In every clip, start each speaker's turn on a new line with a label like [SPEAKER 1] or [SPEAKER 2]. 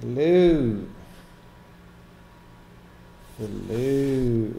[SPEAKER 1] Hello. Hello.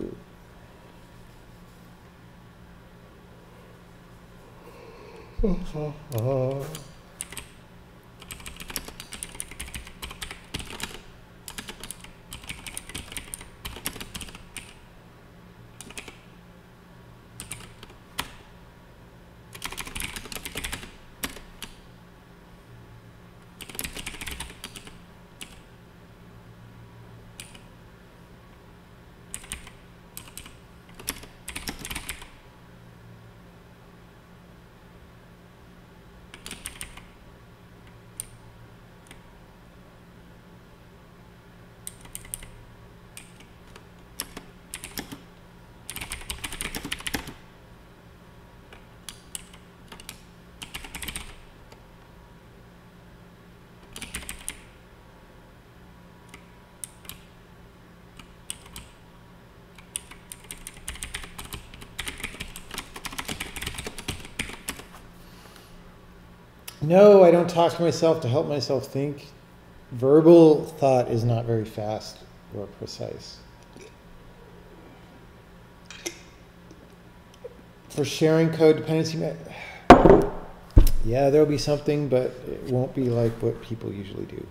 [SPEAKER 1] No, I don't talk to myself to help myself think. Verbal thought is not very fast or precise. For sharing code dependency, yeah, there'll be something, but it won't be like what people usually do.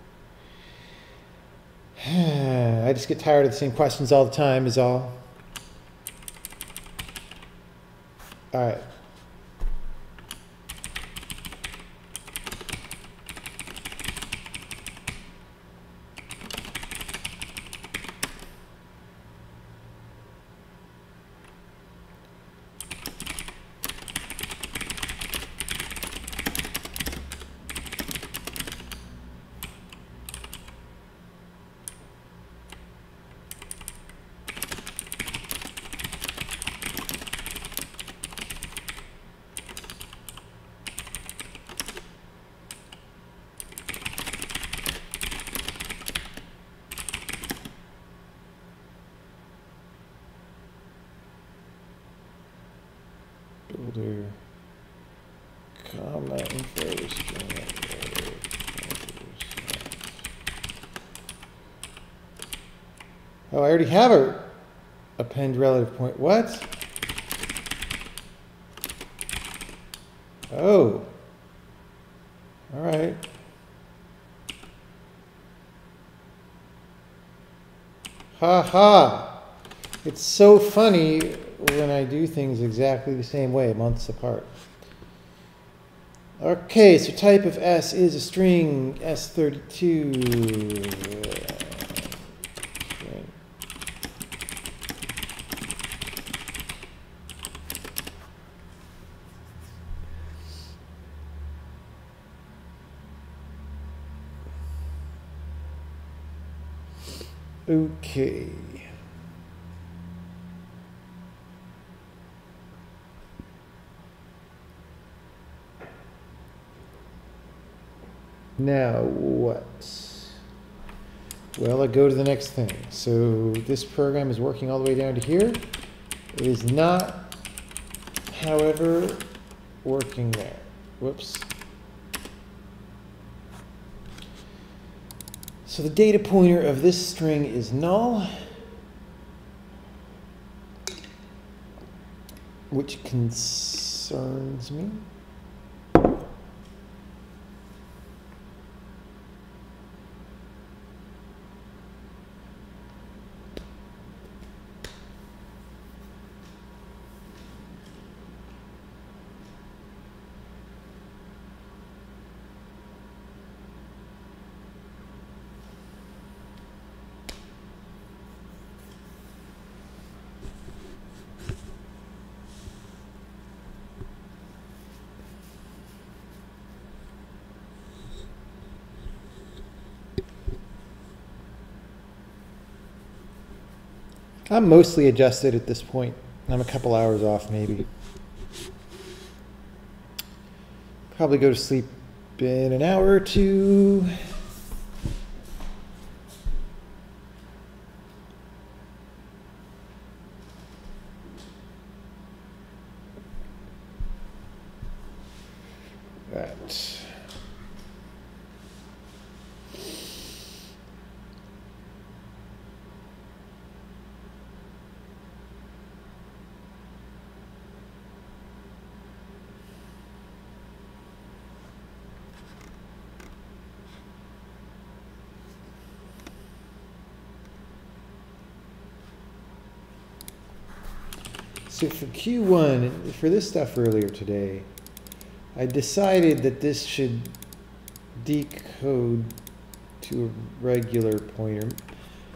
[SPEAKER 1] I just get tired of the same questions all the time is all. All right. Builder, comma, info, string. Oh, I already have a append relative point. What? Oh. All right. Ha ha. It's so funny when I do things exactly the same way, months apart. Okay, so type of S is a string, S32. Okay. Now what? Well, I go to the next thing. So this program is working all the way down to here. It is not, however, working there. Whoops. So the data pointer of this string is null, which concerns me. I'm mostly adjusted at this point. I'm a couple hours off, maybe. Probably go to sleep in an hour or two. Right. So for Q1, for this stuff earlier today, I decided that this should decode to a regular pointer.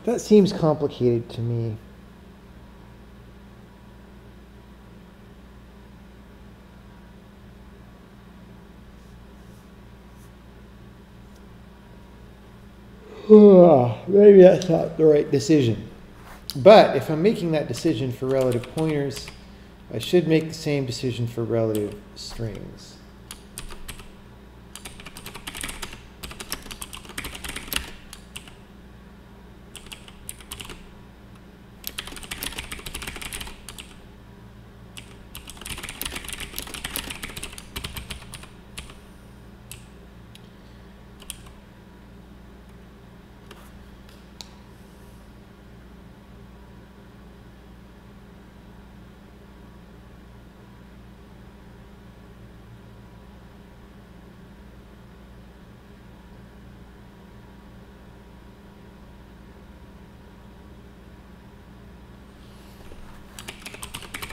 [SPEAKER 1] That seems complicated to me. Maybe that's not the right decision. But if I'm making that decision for relative pointers, I should make the same decision for relative strings.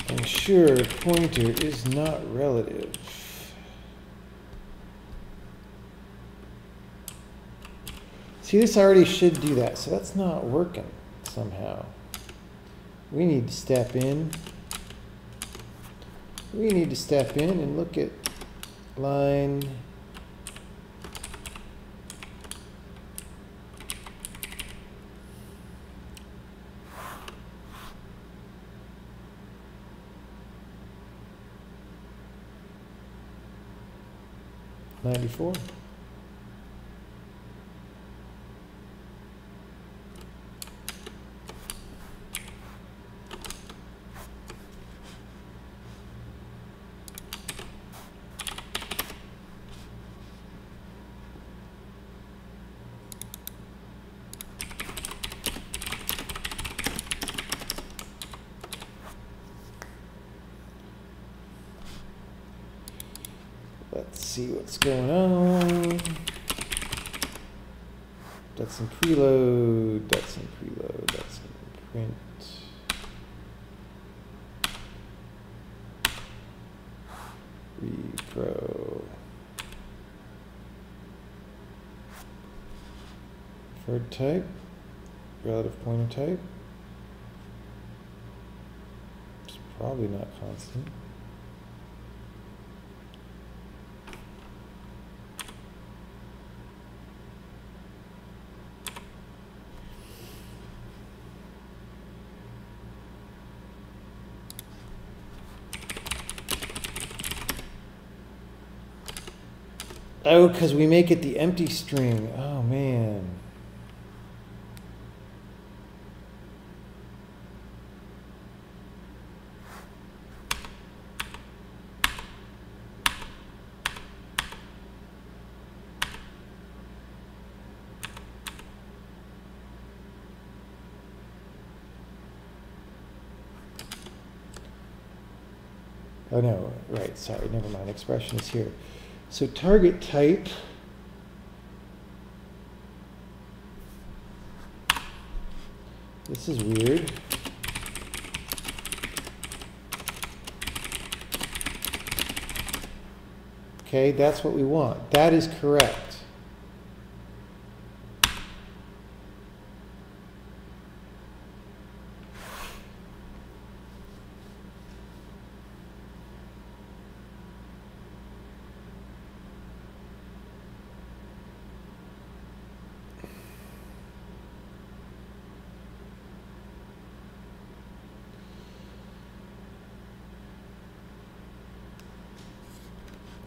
[SPEAKER 1] And sure, pointer is not relative. See, this already should do that, so that's not working somehow. We need to step in. We need to step in and look at line .94. Let's see what's going on. That's in preload, that's in preload, that's in print. Repro. Preferred type, relative pointer type. It's probably not constant. Oh, because we make it the empty string. Oh, man. Oh, no. Right. Sorry. Never mind. Expression is here. So target type, this is weird. Okay, that's what we want. That is correct.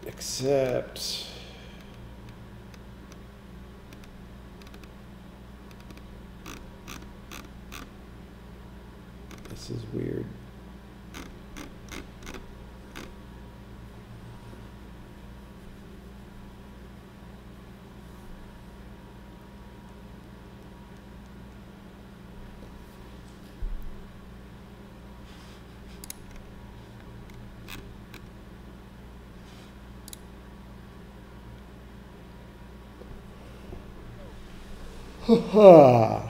[SPEAKER 1] Except this is weird. Ha.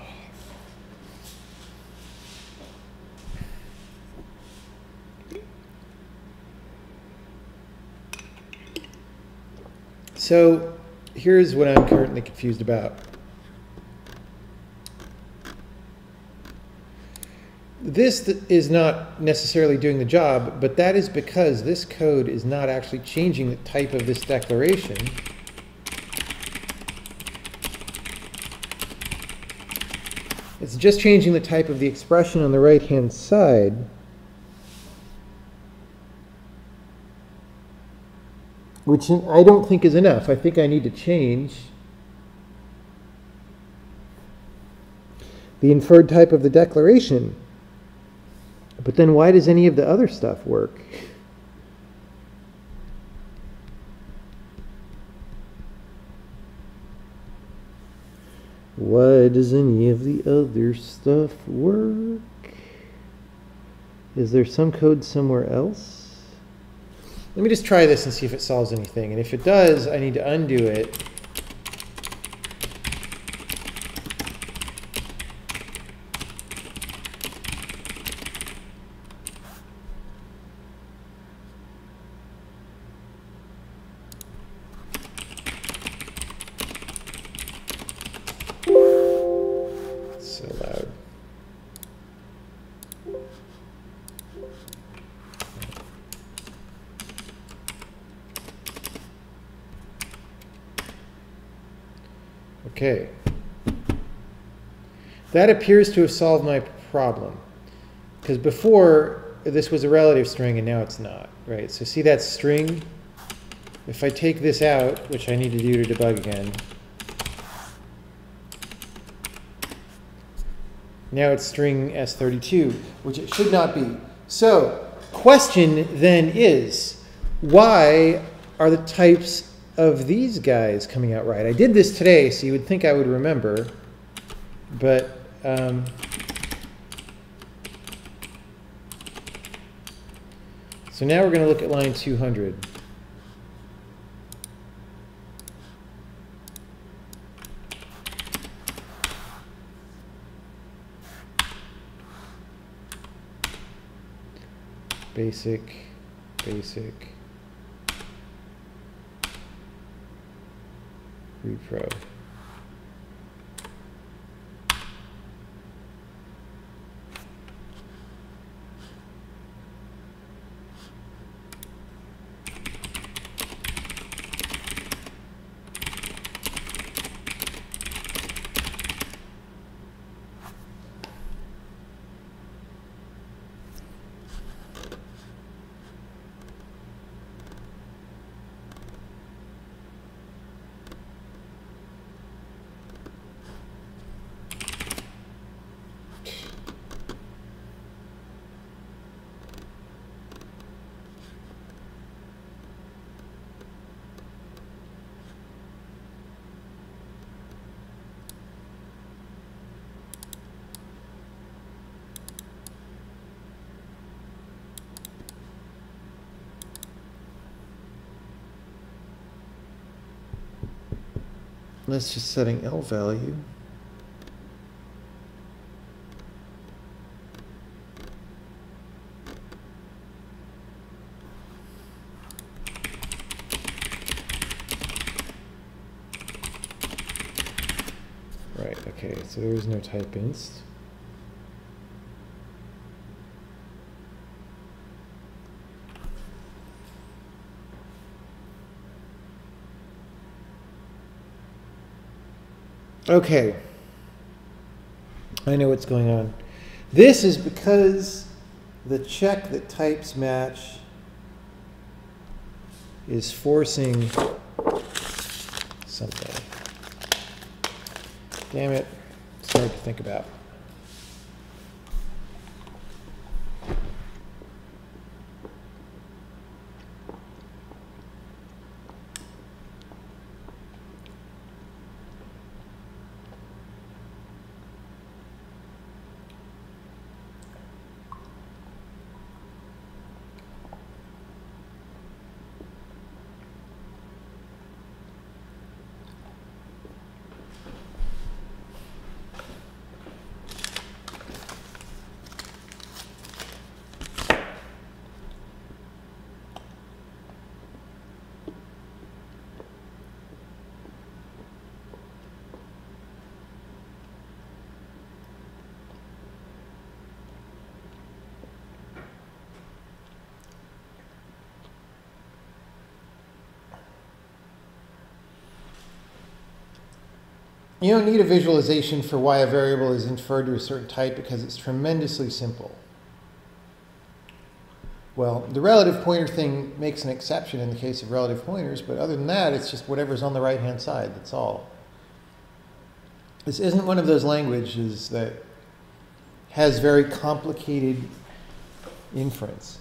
[SPEAKER 1] So here's what I'm currently confused about. This is not necessarily doing the job, but that is because this code is not actually changing the type of this declaration. It's just changing the type of the expression on the right-hand side. Which I don't think is enough. I think I need to change the inferred type of the declaration. But then why does any of the other stuff work? Why does any of the other stuff work? Is there some code somewhere else? Let me just try this and see if it solves anything. And if it does, I need to undo it. So loud. Okay. That appears to have solved my problem. Because before, this was a relative string and now it's not, right? So see that string? If I take this out, which I need to do to debug again, now it's string S32, which it should not be. So, question then is, why are the types of these guys coming out right? I did this today, so you would think I would remember, but so now we're going to look at line 200. Basic, basic, repro. Let's just set an L value. Right, okay, so there is no type inst. Okay, I know what's going on. This is because the check that types match is forcing something. Damn it, it's hard to think about. You don't need a visualization for why a variable is inferred to a certain type because it's tremendously simple. Well, the relative pointer thing makes an exception in the case of relative pointers, but other than that, it's just whatever's on the right-hand side, that's all. This isn't one of those languages that has very complicated inference.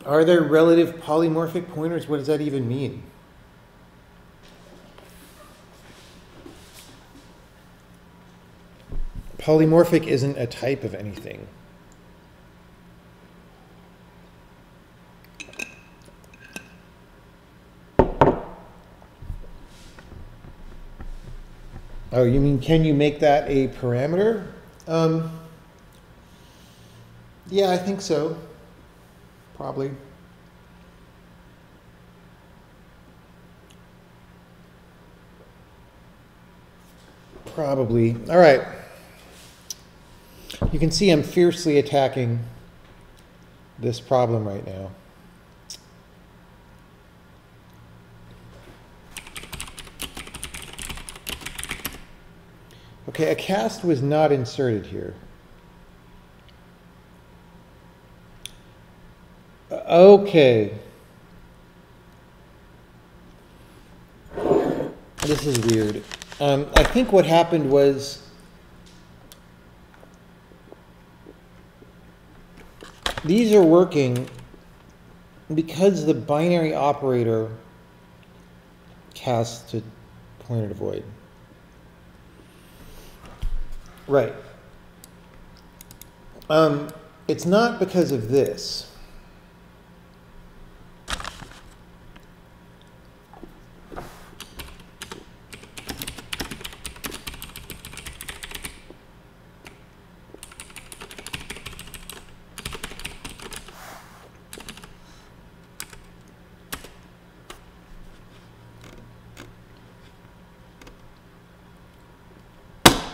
[SPEAKER 1] Are there relative polymorphic pointers? What does that even mean? Polymorphic isn't a type of anything. Oh, you mean can you make that a parameter? Yeah, I think so. Probably. Probably. All right. You can see I'm fiercely attacking this problem right now. Okay, a cast was not inserted here. Okay. This is weird. I think what happened was these are working because the binary operator casts to pointer to void. Right. It's not because of this.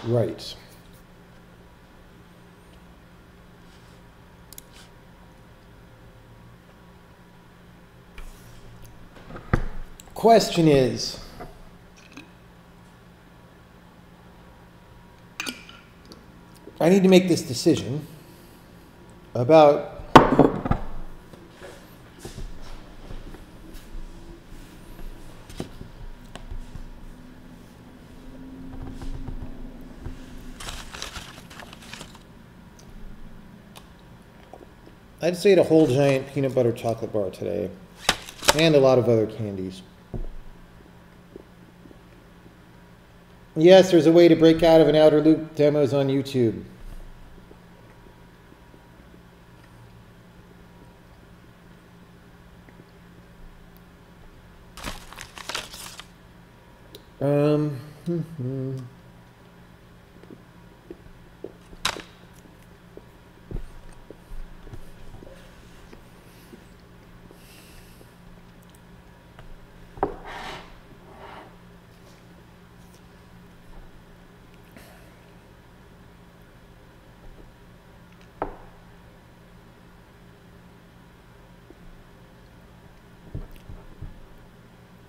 [SPEAKER 1] Right. Question is, I need to make this decision about I just ate a whole giant peanut butter chocolate bar today, and a lot of other candies. Yes, there's a way to break out of an outer loop. Demos on YouTube. Um,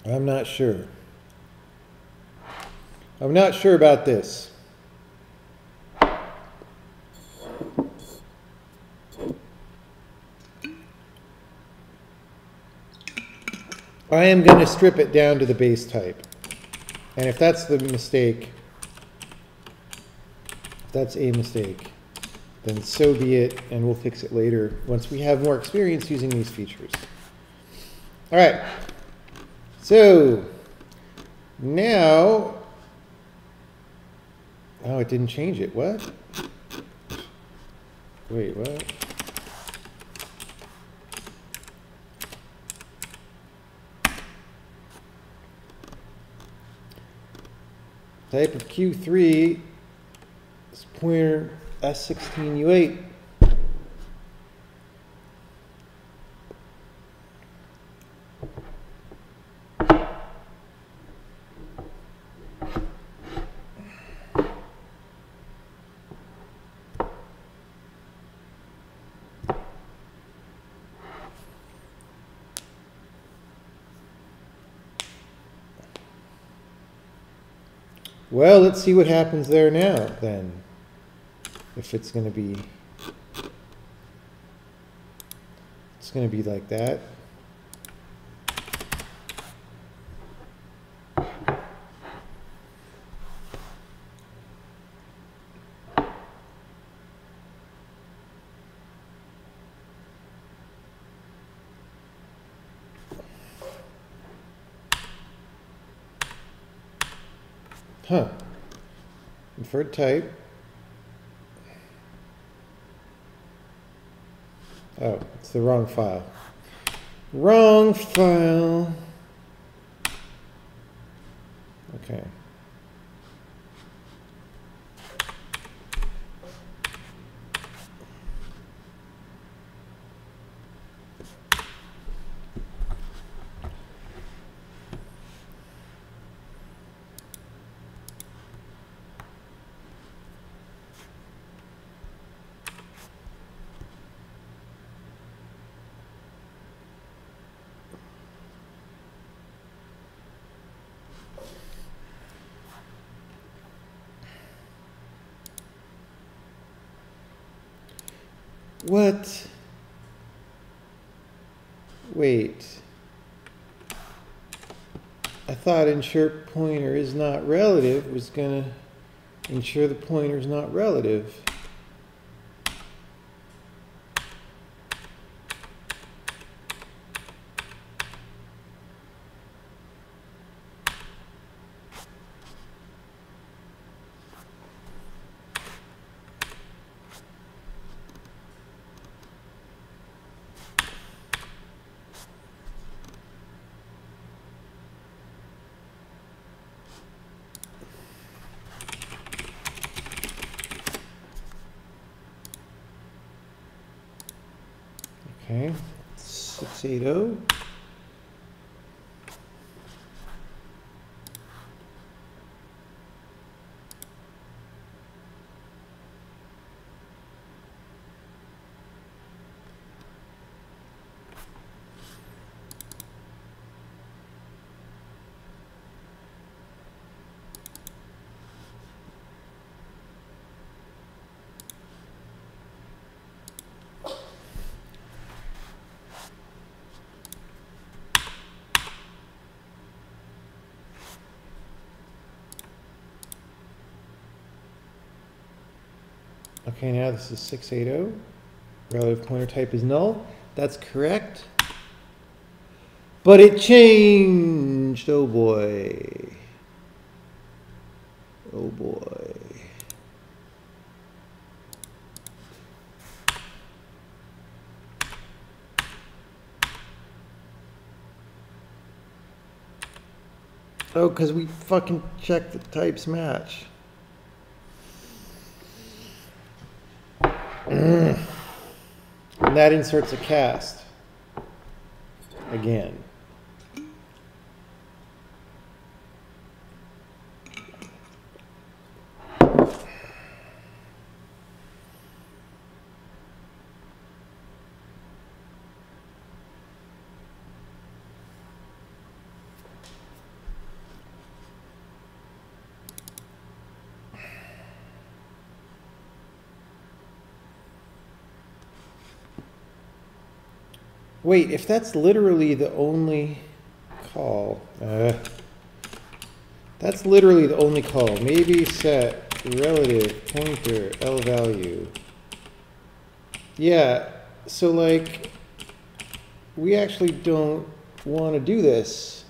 [SPEAKER 1] I'm not sure. I'm not sure about this. I am going to strip it down to the base type. And if that's the mistake, if that's a mistake, then so be it, and we'll fix it later once we have more experience using these features. All right. So now, oh, it didn't change it. What? Wait, what? Type of Q3 is pointer S16U8. Well, let's see what happens there now, then. If it's going to be like that. Huh. Inferred type. Oh, it's the wrong file. Wrong file. Okay. What? Wait. I thought ensure pointer is not relative was going to ensure the pointer is not relative. Okay, 680. Okay, now this is 680. Relative pointer type is null. That's correct. But it changed. Oh boy. Oh boy. Oh, because we fucking checked the types match. And that inserts a cast again. Wait, if that's literally the only call, that's literally the only call. Maybe set relative pointer L value. Yeah, so like, we actually don't want to do this.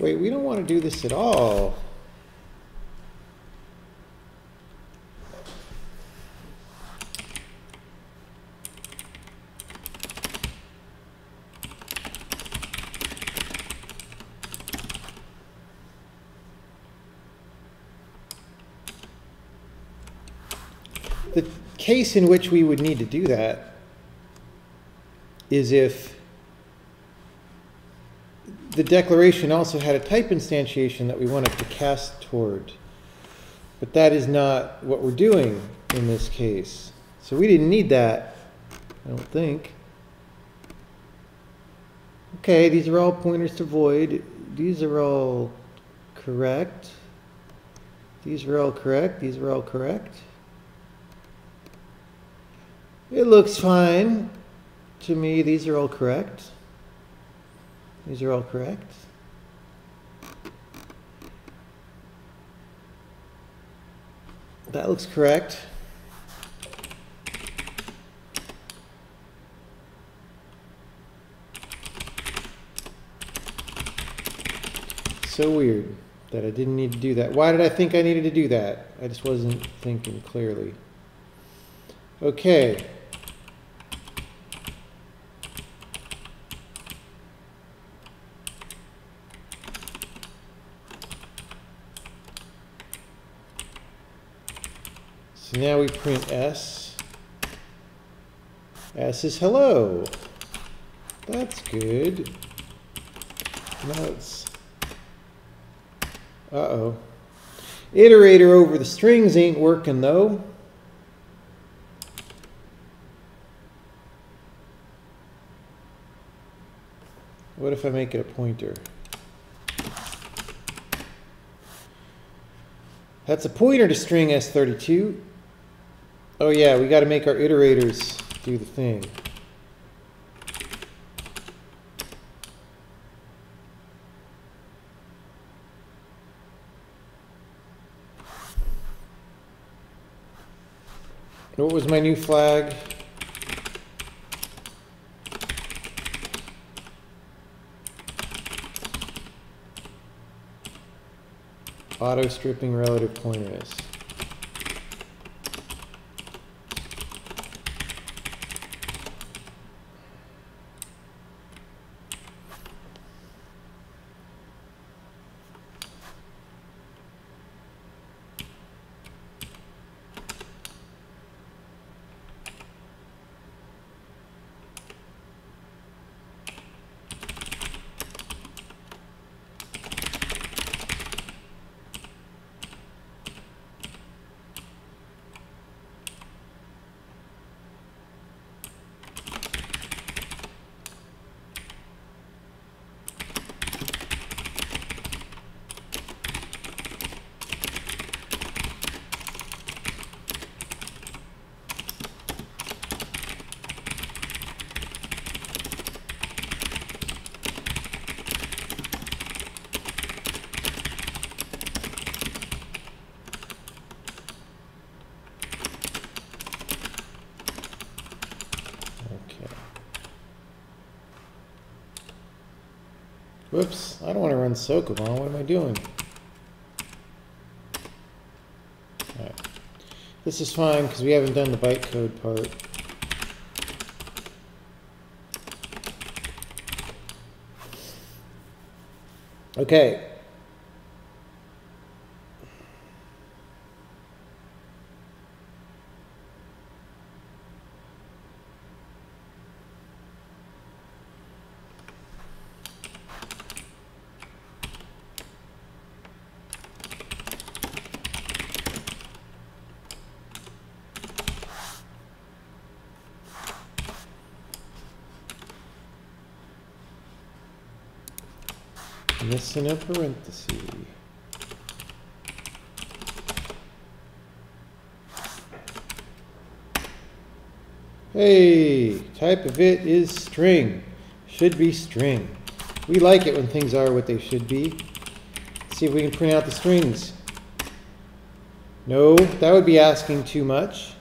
[SPEAKER 1] Wait, we don't want to do this at all. The case in which we would need to do that is if the declaration also had a type instantiation that we wanted to cast toward. But that is not what we're doing in this case. So we didn't need that, I don't think. Okay, these are all pointers to void. These are all correct. These are all correct. These are all correct. It looks fine to me. These are all correct. These are all correct. That looks correct. So weird that I didn't need to do that. Why did I think I needed to do that? I just wasn't thinking clearly. Okay. So now we print S. S is hello. That's good. Now it's... Uh-oh. Iterator over the strings ain't working though. What if I make it a pointer? That's a pointer to string S32. Oh yeah, we got to make our iterators do the thing. What was my new flag? Auto stripping relative pointers. Whoops, I don't want to run Sokoban. What am I doing? All right. This is fine because we haven't done the bytecode part. Okay. Missing a parenthesis. Hey, type of it is string. Should be string. We like it when things are what they should be. Let's see if we can print out the strings. No, that would be asking too much.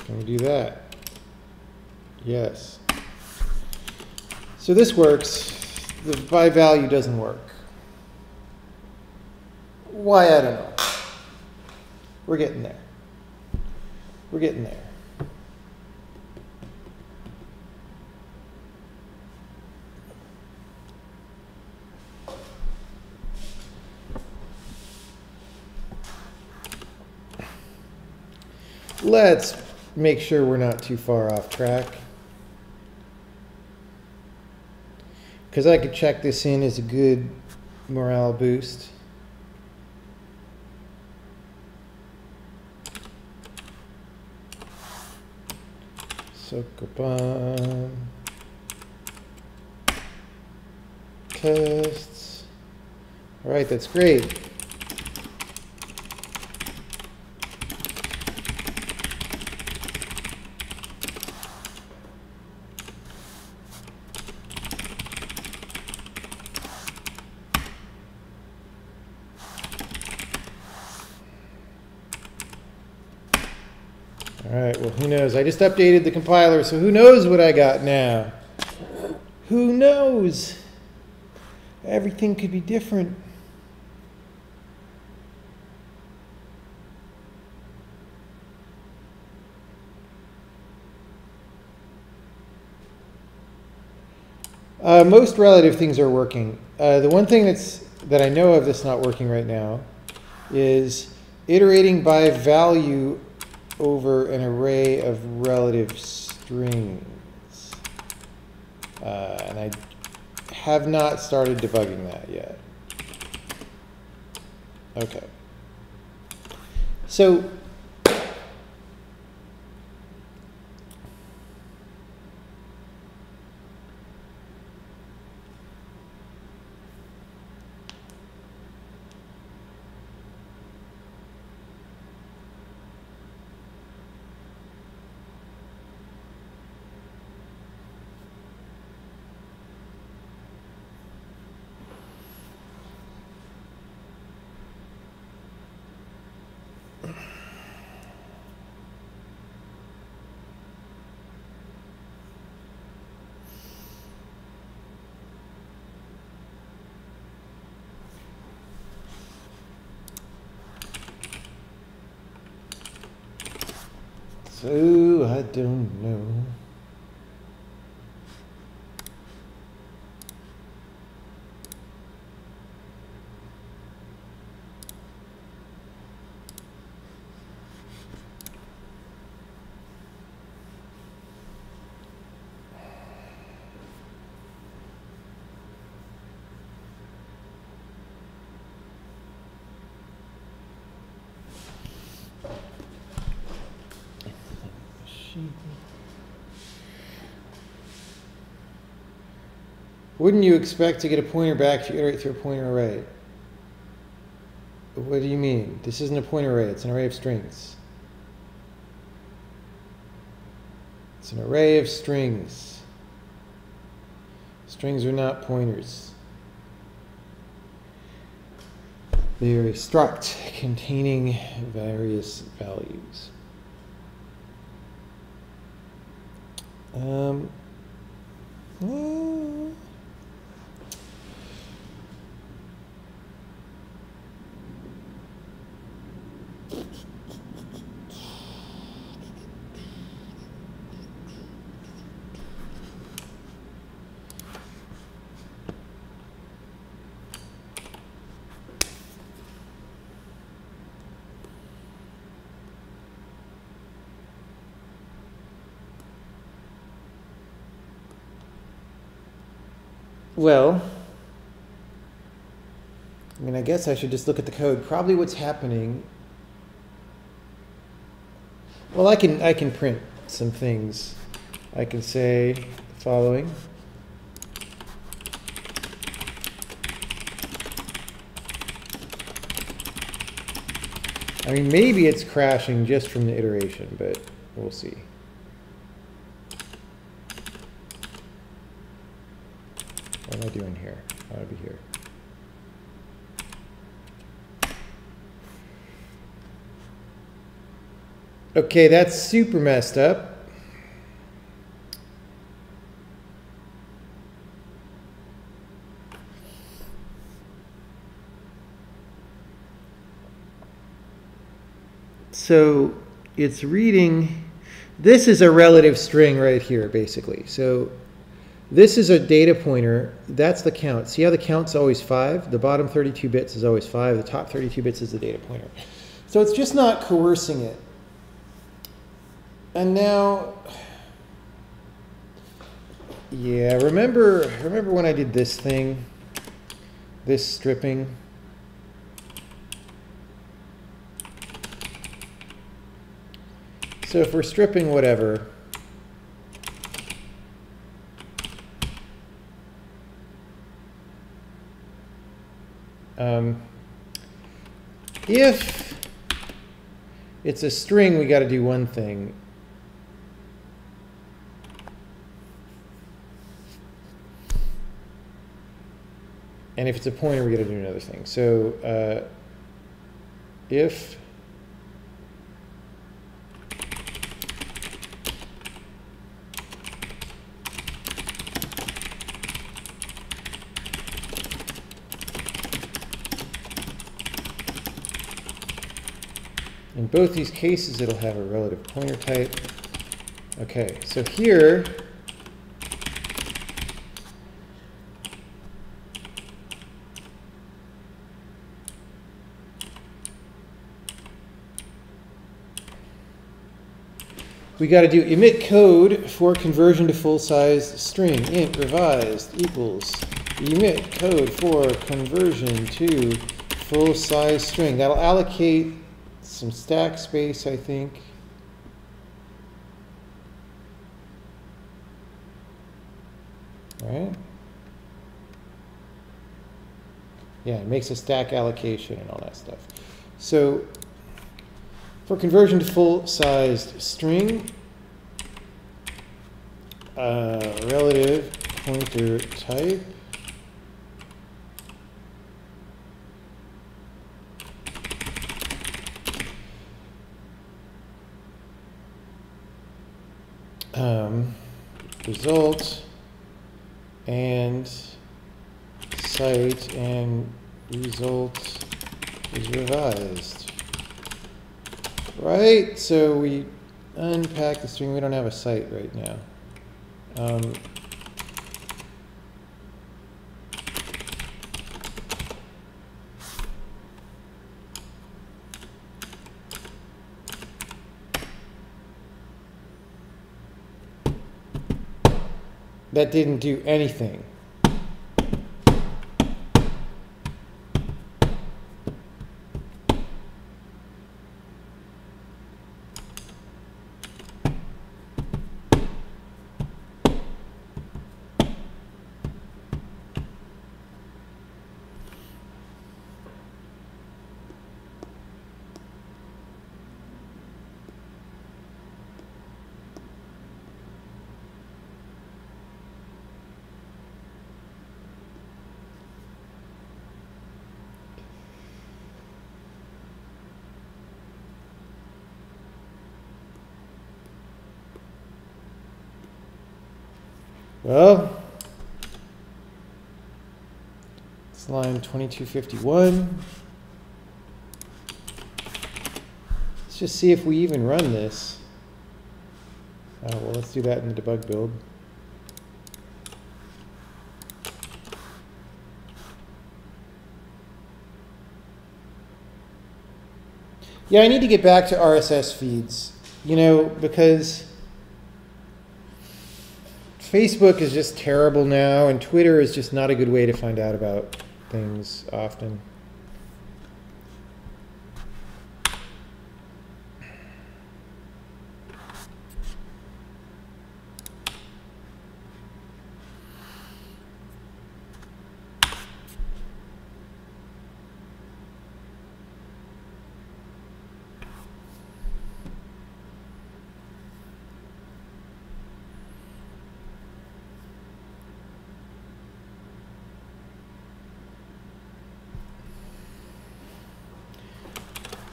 [SPEAKER 1] Can we do that? Yes. So this works. The by value doesn't work. Why? I don't know. We're getting there. We're getting there. Let's make sure we're not too far off track. Because I could check this in as a good morale boost. Sokoban. Tests. All right, that's great. All right, well, who knows? I just updated the compiler, so who knows what I got now? Who knows? Everything could be different. Most relative things are working. The one thing that I know of that's not working right now is iterating by value over an array of relative strings. And I have not started debugging that yet. Okay. So I don't know. Wouldn't you expect to get a pointer back if you iterate through a pointer array? What do you mean? This isn't a pointer array, it's an array of strings. It's an array of strings. Strings are not pointers. They are a struct containing various values. Well, I mean, I guess I should just look at the code. Probably what's happening. Well, I can print some things. I can say the following. I mean, maybe it's crashing just from the iteration, but we'll see. What am I doing here? I ought to be here. Okay, that's super messed up. So it's reading, this is a relative string right here, basically. So this is a data pointer. That's the count. See how the count's always 5? The bottom 32 bits is always 5. The top 32 bits is the data pointer. So it's just not coercing it. And now, yeah, remember when I did this thing, this stripping? So if we're stripping whatever, if it's a string, we got to do one thing. And if it's a pointer, we got to do another thing. So if in both these cases, it'll have a relative pointer type. Okay, so here, we got to do emit code for conversion to full-size string. Int revised equals emit code for conversion to full-size string. That'll allocate some stack space, I think. Right? Yeah, it makes a stack allocation and all that stuff. So for conversion to full-sized string, relative pointer type, result and cite and result is revised. Right? So we unpack the string. We don't have a cite right now. That didn't do anything. Well, it's line 2251. Let's just see if we even run this. Oh, well, let's do that in the debug build. Yeah, I need to get back to RSS feeds, you know, because Facebook is just terrible now, and Twitter is just not a good way to find out about things often.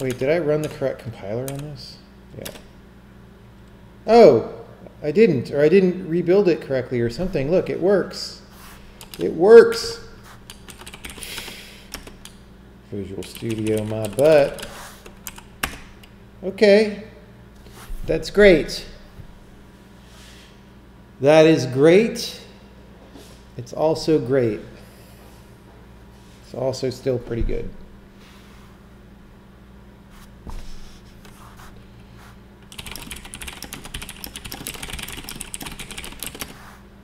[SPEAKER 1] Wait, did I run the correct compiler on this? Yeah. Oh, I didn't, or I didn't rebuild it correctly or something. Look, it works. It works. Visual Studio, my butt. Okay, that's great. That is great. It's also great. It's also still pretty good.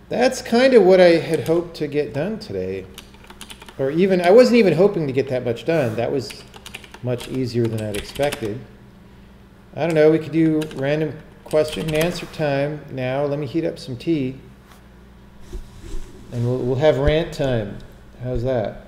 [SPEAKER 1] That's kind of what I had hoped to get done today. Or even, I wasn't even hoping to get that much done. That was much easier than I'd expected. I don't know, we could do random question and answer time now. Let me heat up some tea. And we'll have rant time. How's that?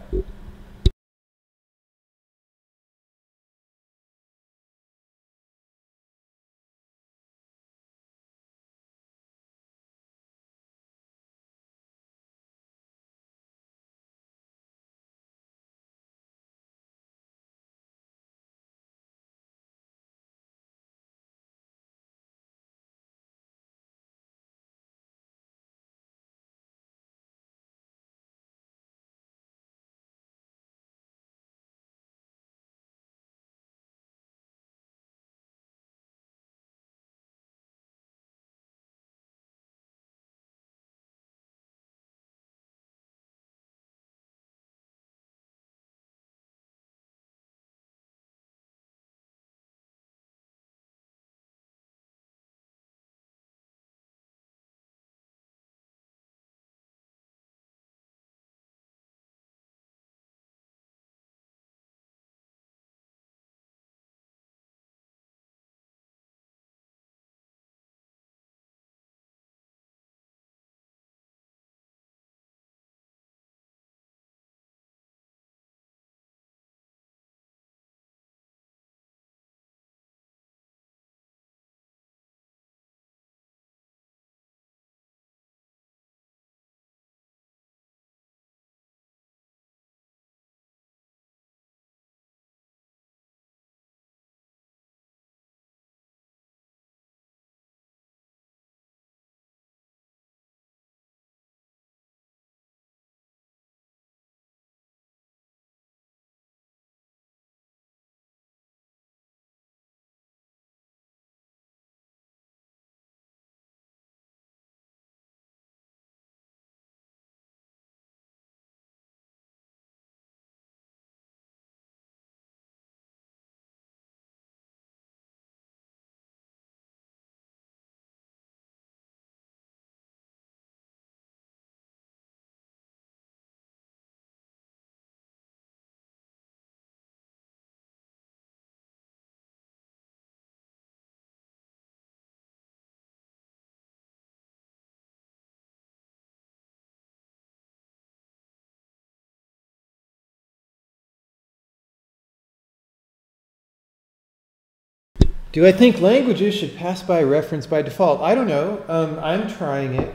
[SPEAKER 1] Do I think languages should pass by reference by default? I don't know. I'm trying it.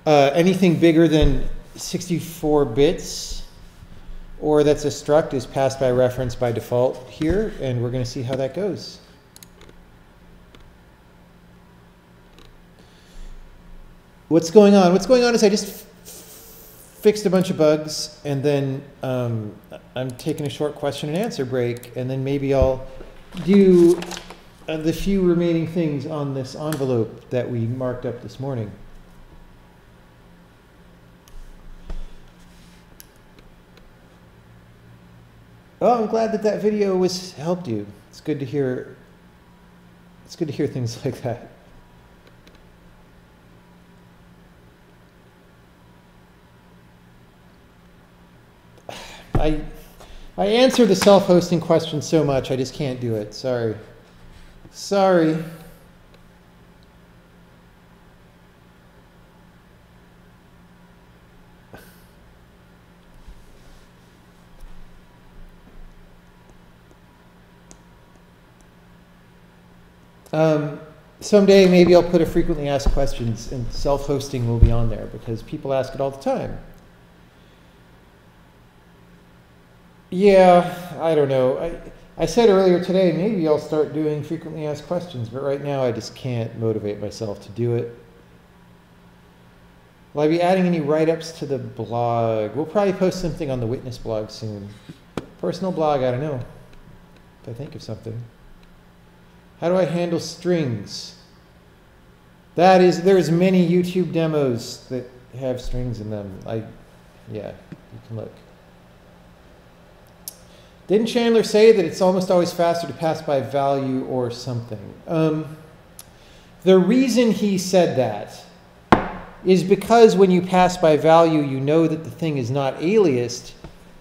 [SPEAKER 1] Anything bigger than 64 bits, or that's a struct, is passed by reference by default here, and we're going to see how that goes. what's going on? What's going on is I just fixed a bunch of bugs, and then I'm taking a short question and answer break, and then maybe I'll do the few remaining things on this envelope that we marked up this morning. Oh, I'm glad that that video helped you. It's good to hear. It's good to hear things like that. I answer the self-hosting question so much, I just can't do it. Sorry. Sorry. Someday maybe I'll put a frequently asked questions, and self-hosting will be on there because people ask it all the time. Yeah, I don't know. I said earlier today, maybe I'll start doing frequently asked questions, but right now I just can't motivate myself to do it. Will I be adding any write-ups to the blog? We'll probably post something on the Witness blog soon. Personal blog, I don't know. If I think of something. How do I handle strings? There's many YouTube demos that have strings in them. Yeah, you can look. Didn't Chandler say that it's almost always faster to pass by value or something? The reason he said that is because when you pass by value, you know that the thing is not aliased,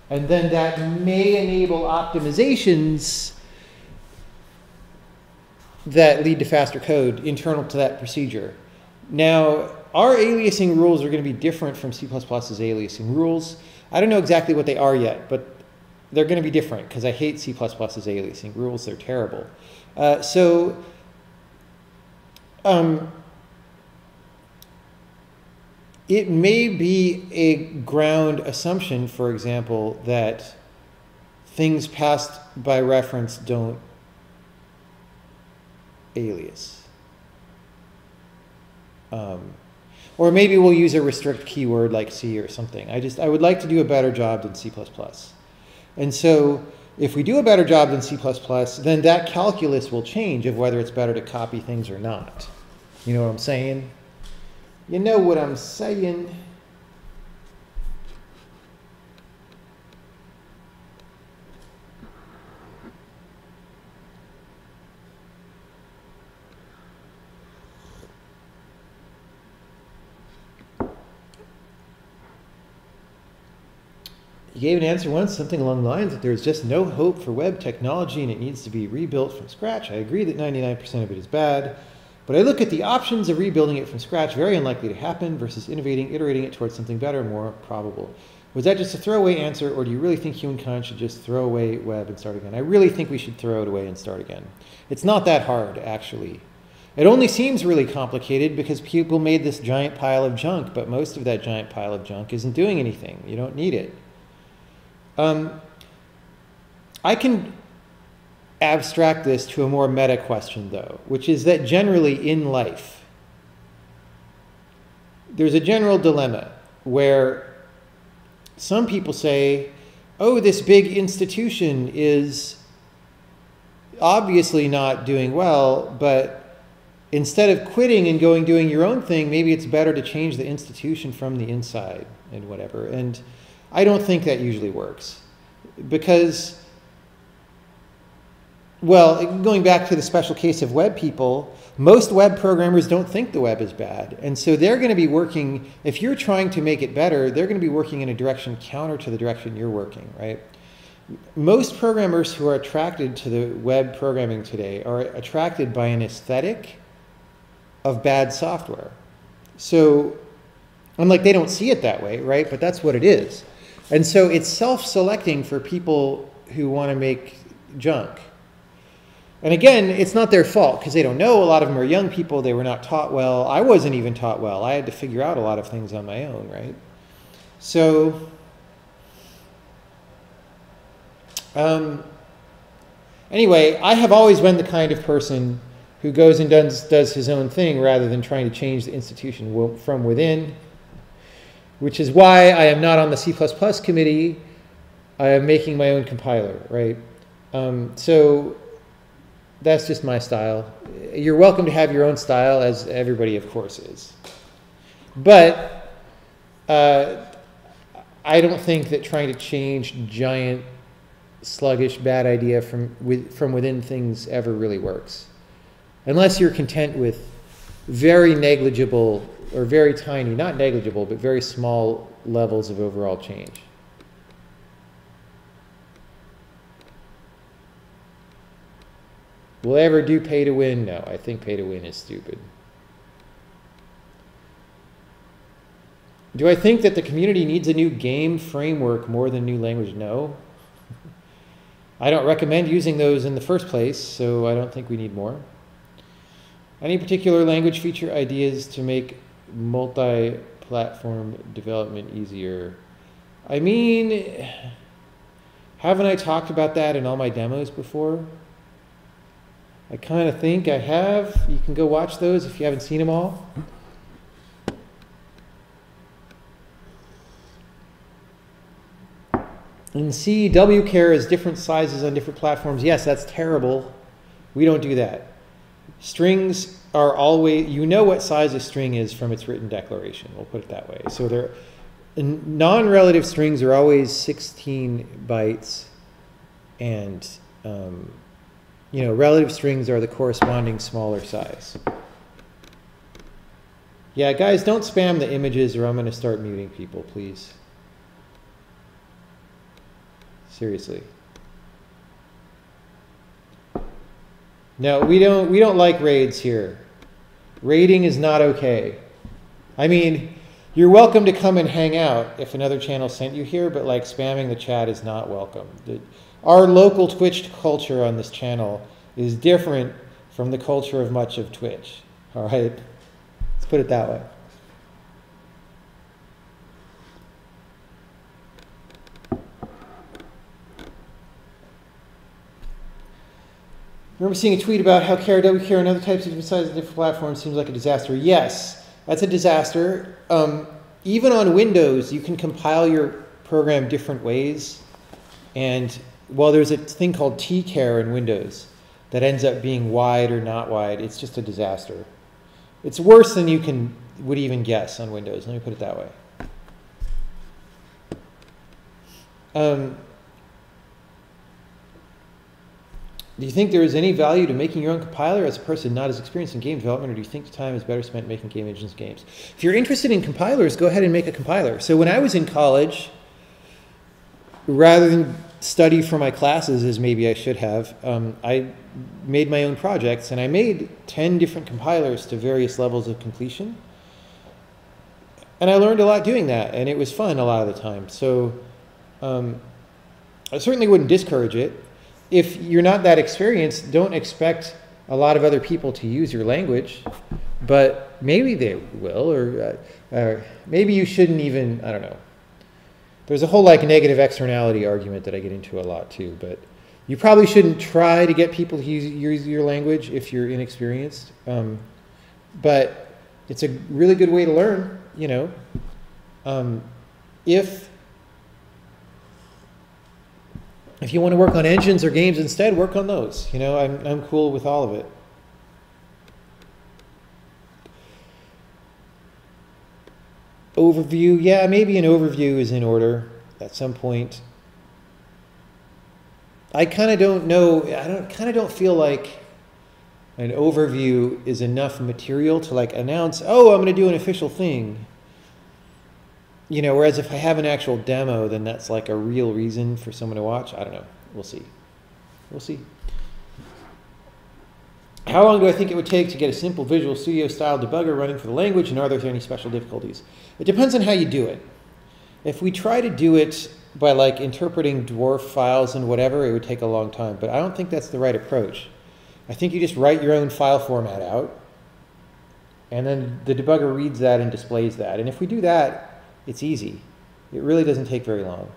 [SPEAKER 1] and then that may enable optimizations that lead to faster code internal to that procedure. Now, our aliasing rules are going to be different from C++'s aliasing rules. I don't know exactly what they are yet, but they're going to be different because I hate C++'s aliasing rules. They're terrible. It may be a ground assumption, for example, that things passed by reference don't alias. Or maybe we'll use a restrict keyword like C or something. I would like to do a better job than C++. And so if we do a better job than C++, then that calculus will change of whether it's better to copy things or not. You know what I'm saying? You know what I'm saying? He gave an answer once, something along the lines that there's just no hope for web technology and it needs to be rebuilt from scratch. I agree that 99% of it is bad, but I look at the options of rebuilding it from scratch, very unlikely to happen, versus innovating, iterating it towards something better, more probable. Was that just a throwaway answer, or do you really think humankind should just throw away web and start again? I really think we should throw it away and start again. It's not that hard, actually. It only seems really complicated because people made this giant pile of junk, but most of that giant pile of junk isn't doing anything. You don't need it. I can abstract this to a more meta question, though, which is that generally in life, there's a general dilemma where some people say, oh, this big institution is obviously not doing well, but instead of quitting and doing your own thing, maybe it's better to change the institution from the inside and whatever. And I don't think that usually works because, well, going back to the special case of web people, most web programmers don't think the web is bad. And so they're going to be working, if you're trying to make it better, they're going to be working in a direction counter to the direction you're working, right? Most programmers who are attracted to the web programming today are attracted by an aesthetic of bad software. So, I'm like, they don't see it that way, right? But that's what it is. And so it's self-selecting for people who want to make junk. And again, it's not their fault because they don't know. A lot of them are young people. They were not taught well. I wasn't even taught well. I had to figure out a lot of things on my own, right? So, anyway, I have always been the kind of person who goes and does his own thing rather than trying to change the institution from within, which is why I am not on the C++ committee. I am making my own compiler, right? So that's just my style. You're welcome to have your own style, as everybody, of course, is. But I don't think that trying to change giant, sluggish, bad idea from within things ever really works. Unless you're content with very negligible or very tiny, not negligible, but very small levels of overall change. Will I ever do pay to win? No, I think pay to win is stupid. Do I think that the community needs a new game framework more than new language? No. I don't recommend using those in the first place, so I don't think we need more. Any particular language feature ideas to make multi-platform development easier? I mean, haven't I talked about that in all my demos before? I kind of think I have. You can go watch those if you haven't seen them all. In C, wchar is different sizes on different platforms. Yes, that's terrible. We don't do that. Strings are always, you know what size a string is from its written declaration. We'll put it that way. So non-relative strings are always 16 bytes, and you know, relative strings are the corresponding smaller size. Yeah, guys, don't spam the images or I'm going to start muting people, please. Seriously. No, we don't like raids here. Raiding is not okay. I mean, you're welcome to come and hang out if another channel sent you here, but like spamming the chat is not welcome. Our local Twitch culture on this channel is different from the culture of much of Twitch. All right? Let's put it that way. Remember seeing a tweet about how char, wchar, and other types of different sizes of different platforms seems like a disaster. Yes, that's a disaster. Even on Windows, you can compile your program different ways. And well, there's a thing called tchar in Windows that ends up being wide or not wide. It's just a disaster. It's worse than you would even guess on Windows. Let me put it that way. Do you think there is any value to making your own compiler as a person not as experienced in game development, or do you think the time is better spent making game engines games? If you're interested in compilers, go ahead and make a compiler. So when I was in college, rather than study for my classes as maybe I should have, I made my own projects, and I made 10 different compilers to various levels of completion. And I learned a lot doing that, and it was fun a lot of the time. So I certainly wouldn't discourage it. If you're not that experienced, don't expect a lot of other people to use your language, but maybe they will, or maybe you shouldn't even, I don't know. There's a whole like negative externality argument that I get into a lot too, but you probably shouldn't try to get people to use your language if you're inexperienced. But it's a really good way to learn, you know. If you want to work on engines or games instead, work on those. You know, I'm cool with all of it. Overview, yeah, maybe an overview is in order at some point. I kind of don't know, kind of don't feel like an overview is enough material to like announce, oh, I'm going to do an official thing. You know, whereas if I have an actual demo, then that's like a real reason for someone to watch. I don't know. We'll see. We'll see. How long do I think it would take to get a simple Visual Studio style debugger running for the language, and are there any special difficulties? It depends on how you do it. If we try to do it by like interpreting dwarf files and whatever, it would take a long time. But I don't think that's the right approach. I think you just write your own file format out, and then the debugger reads that and displays that. And if we do that, it's easy. It really doesn't take very long.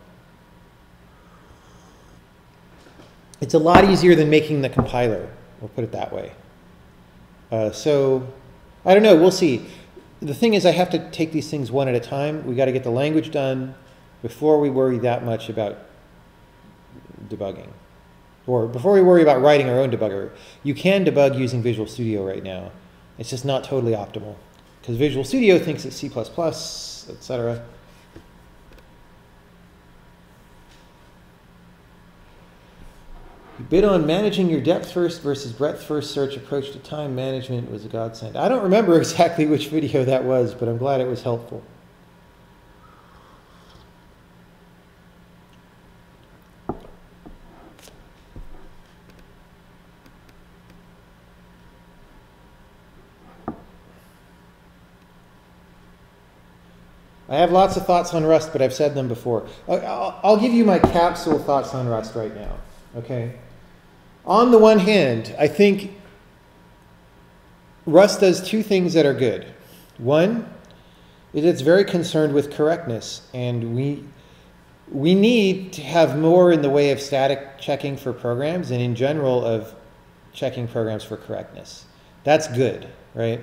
[SPEAKER 1] It's a lot easier than making the compiler. We'll put it that way. So I don't know, we'll see. The thing is, I have to take these things one at a time. We got to get the language done before we worry that much about debugging. Or before we worry about writing our own debugger. You can debug using Visual Studio right now. It's just not totally optimal, because Visual Studio thinks it's C++, etc. You bid on managing your depth first versus breadth first search approach to time management was a godsend. I don't remember exactly which video that was, but I'm glad it was helpful. I have lots of thoughts on Rust, but I've said them before. I'll give you my capsule thoughts on Rust right now, okay? On the one hand, I think Rust does two things that are good. One, it's very concerned with correctness, and we need to have more in the way of static checking for programs, and in general of checking programs for correctness. That's good, right?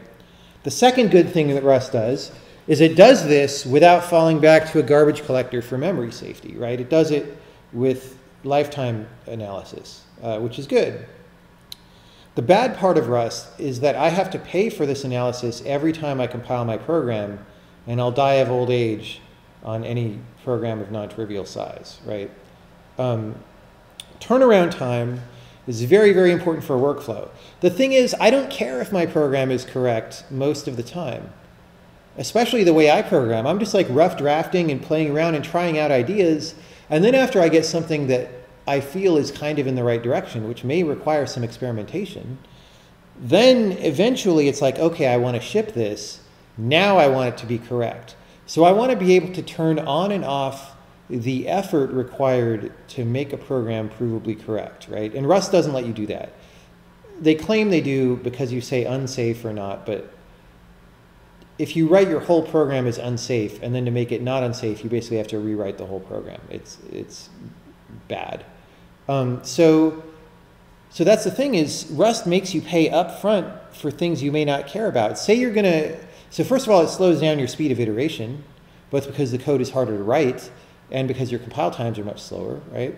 [SPEAKER 1] The second good thing that Rust does is it does this without falling back to a garbage collector for memory safety, right? It does it with lifetime analysis, which is good. The bad part of Rust is that I have to pay for this analysis every time I compile my program, and I'll die of old age on any program of non-trivial size, right? Turnaround time is very, very important for workflow. The thing is, I don't care if my program is correct most of the time, especially the way I program. I'm just like rough drafting and playing around and trying out ideas, and then after I get something that I feel is kind of in the right direction, which may require some experimentation, then eventually it's like, okay, I want to ship this. Now I want it to be correct. So I want to be able to turn on and off the effort required to make a program provably correct, right? And Rust doesn't let you do that. They claim they do because you say unsafe or not, but if you write your whole program as unsafe, and then to make it not unsafe, you basically have to rewrite the whole program. It's bad. So that's the thing is, Rust makes you pay up front for things you may not care about. Say you're gonna, so first of all, it slows down your speed of iteration, both because the code is harder to write and because your compile times are much slower, right?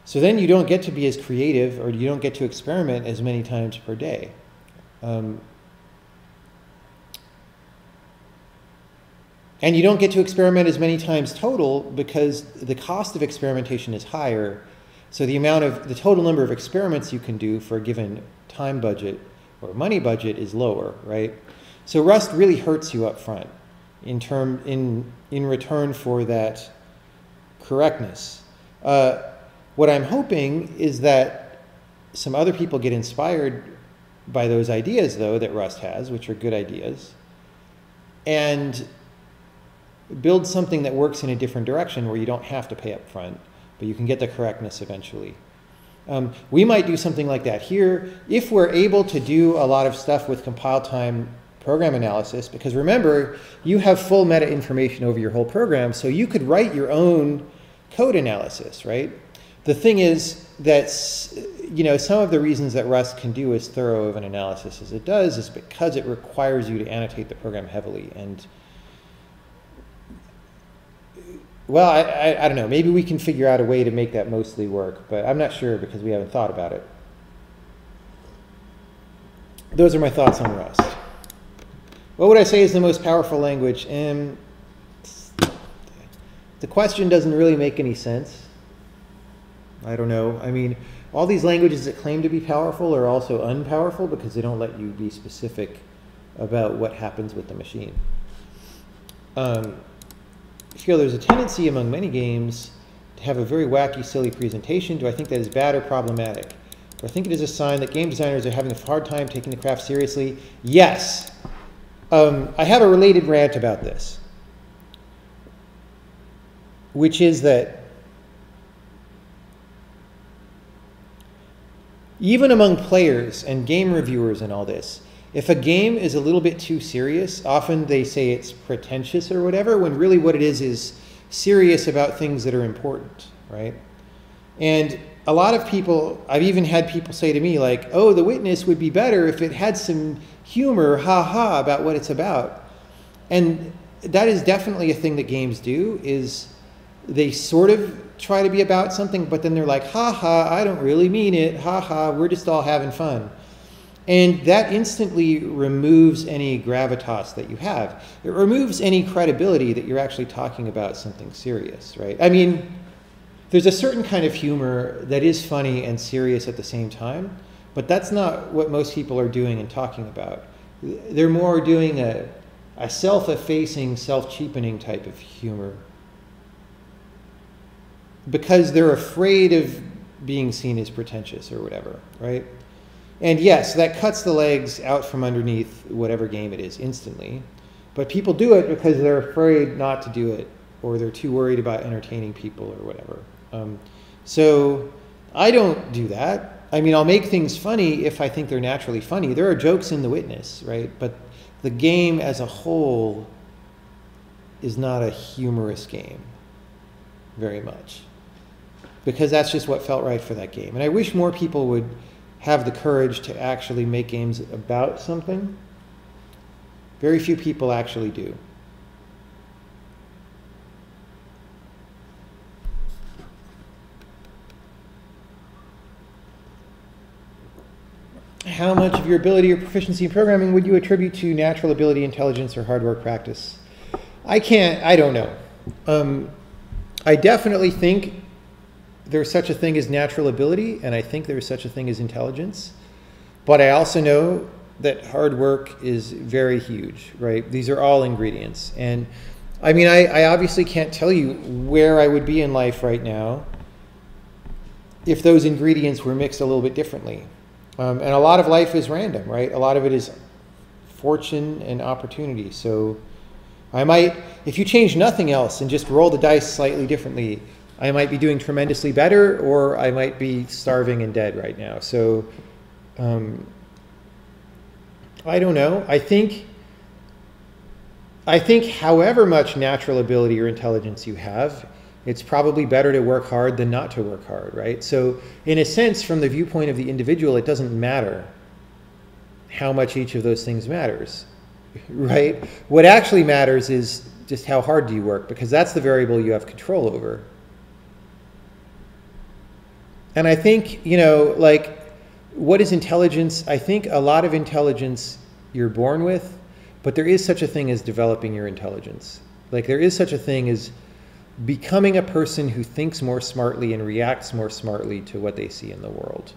[SPEAKER 1] So then you don't get to be as creative, or you don't get to experiment as many times per day. And you don't get to experiment as many times total because the cost of experimentation is higher. So the total number of experiments you can do for a given time budget or money budget is lower, right? So Rust really hurts you up front in return for that correctness. What I'm hoping is that some other people get inspired by those ideas, though, that Rust has, which are good ideas, and build something that works in a different direction where you don't have to pay up front, but you can get the correctness eventually. We might do something like that here if we're able to do a lot of stuff with compile time program analysis, because remember, you have full meta information over your whole program, so you could write your own code analysis, right? The thing is that, you know, some of the reasons that Rust can do as thorough of an analysis as it does is because it requires you to annotate the program heavily. And well, I don't know, maybe we can figure out a way to make that mostly work, but I'm not sure because we haven't thought about it. Those are my thoughts on Rust. What would I say is the most powerful language? The question doesn't really make any sense. I don't know. I mean, all these languages that claim to be powerful are also unpowerful because they don't let you be specific about what happens with the machine. I feel there's a tendency among many games to have a very wacky, silly presentation. Do I think that is bad or problematic? Do I think it is a sign that game designers are having a hard time taking the craft seriously? Yes. I have a related rant about this, which is that even among players and game reviewers and all this, if a game is a little bit too serious, often they say it's pretentious or whatever, when really what it is serious about things that are important, right? And a lot of people, I've even had people say to me like, oh, The Witness would be better if it had some humor, ha-ha, about what it's about. And that is definitely a thing that games do, is they sort of try to be about something, but then they're like, ha-ha, I don't really mean it, ha-ha, we're just all having fun. And that instantly removes any gravitas that you have. It removes any credibility that you're actually talking about something serious, right? I mean, there's a certain kind of humor that is funny and serious at the same time, but that's not what most people are doing and talking about. They're more doing a self-effacing, self-cheapening type of humor because they're afraid of being seen as pretentious or whatever, right? And yes, that cuts the legs out from underneath whatever game it is instantly, but people do it because they're afraid not to do it, or they're too worried about entertaining people or whatever. So I don't do that. I mean, I'll make things funny if I think they're naturally funny. There are jokes in The Witness, right? But the game as a whole is not a humorous game very much, because that's just what felt right for that game. And I wish more people would have the courage to actually make games about something. Very few people actually do. How much of your ability or proficiency in programming would you attribute to natural ability, intelligence, or hard work practice? I don't know. I definitely think there's such a thing as natural ability, and I think there's such a thing as intelligence. But I also know that hard work is very huge, right? These are all ingredients. And I mean, I obviously can't tell you where I would be in life right now if those ingredients were mixed a little bit differently. And a lot of life is random, right? A lot of it is fortune and opportunity. So I might, if you change nothing else and just roll the dice slightly differently, I might be doing tremendously better, or I might be starving and dead right now. So I don't know. I think however much natural ability or intelligence you have, it's probably better to work hard than not to work hard, right? So in a sense, from the viewpoint of the individual, it doesn't matter how much each of those things matters, right? What actually matters is just how hard do you work, because that's the variable you have control over. And I think, you know, like, what is intelligence? I think a lot of intelligence you're born with, but there is such a thing as developing your intelligence. Like, there is such a thing as becoming a person who thinks more smartly and reacts more smartly to what they see in the world.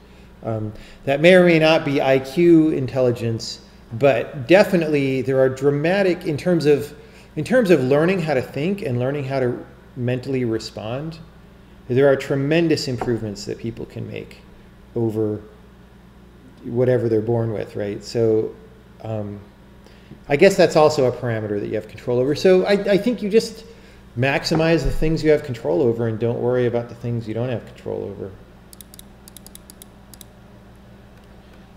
[SPEAKER 1] That may or may not be IQ intelligence, but definitely there are dramatic, in terms of learning how to think and learning how to mentally respond, there are tremendous improvements that people can make over whatever they're born with, right? So I guess that's also a parameter that you have control over. So I think you just maximize the things you have control over and don't worry about the things you don't have control over.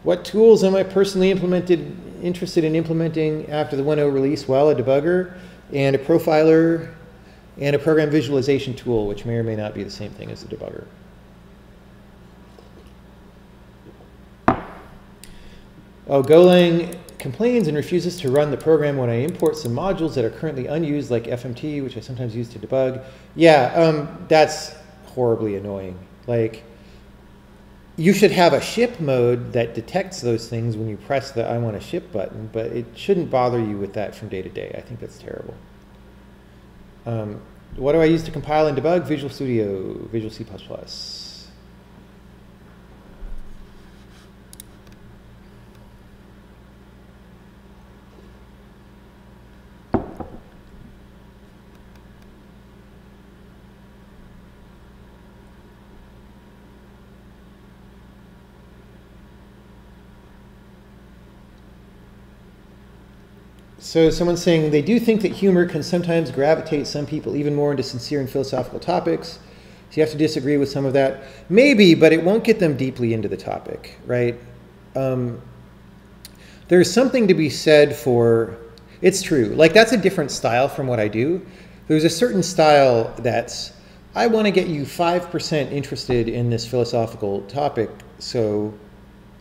[SPEAKER 1] What tools am I personally interested in implementing after the 1.0 release? Well, a debugger and a profiler and a program visualization tool, which may or may not be the same thing as a debugger. Oh, Golang complains and refuses to run the program when I import some modules that are currently unused, like FMT, which I sometimes use to debug. Yeah, that's horribly annoying. Like, you should have a ship mode that detects those things when you press the I want to ship button, but it shouldn't bother you with that from day to day. I think that's terrible. What do I use to compile and debug? Visual Studio, Visual C++. So someone's saying they do think that humor can sometimes gravitate some people even more into sincere and philosophical topics. So you have to disagree with some of that. Maybe, but it won't get them deeply into the topic, right? There's something to be said for, it's true, like that's a different style from what I do. There's a certain style that's I want to get you 5% interested in this philosophical topic, so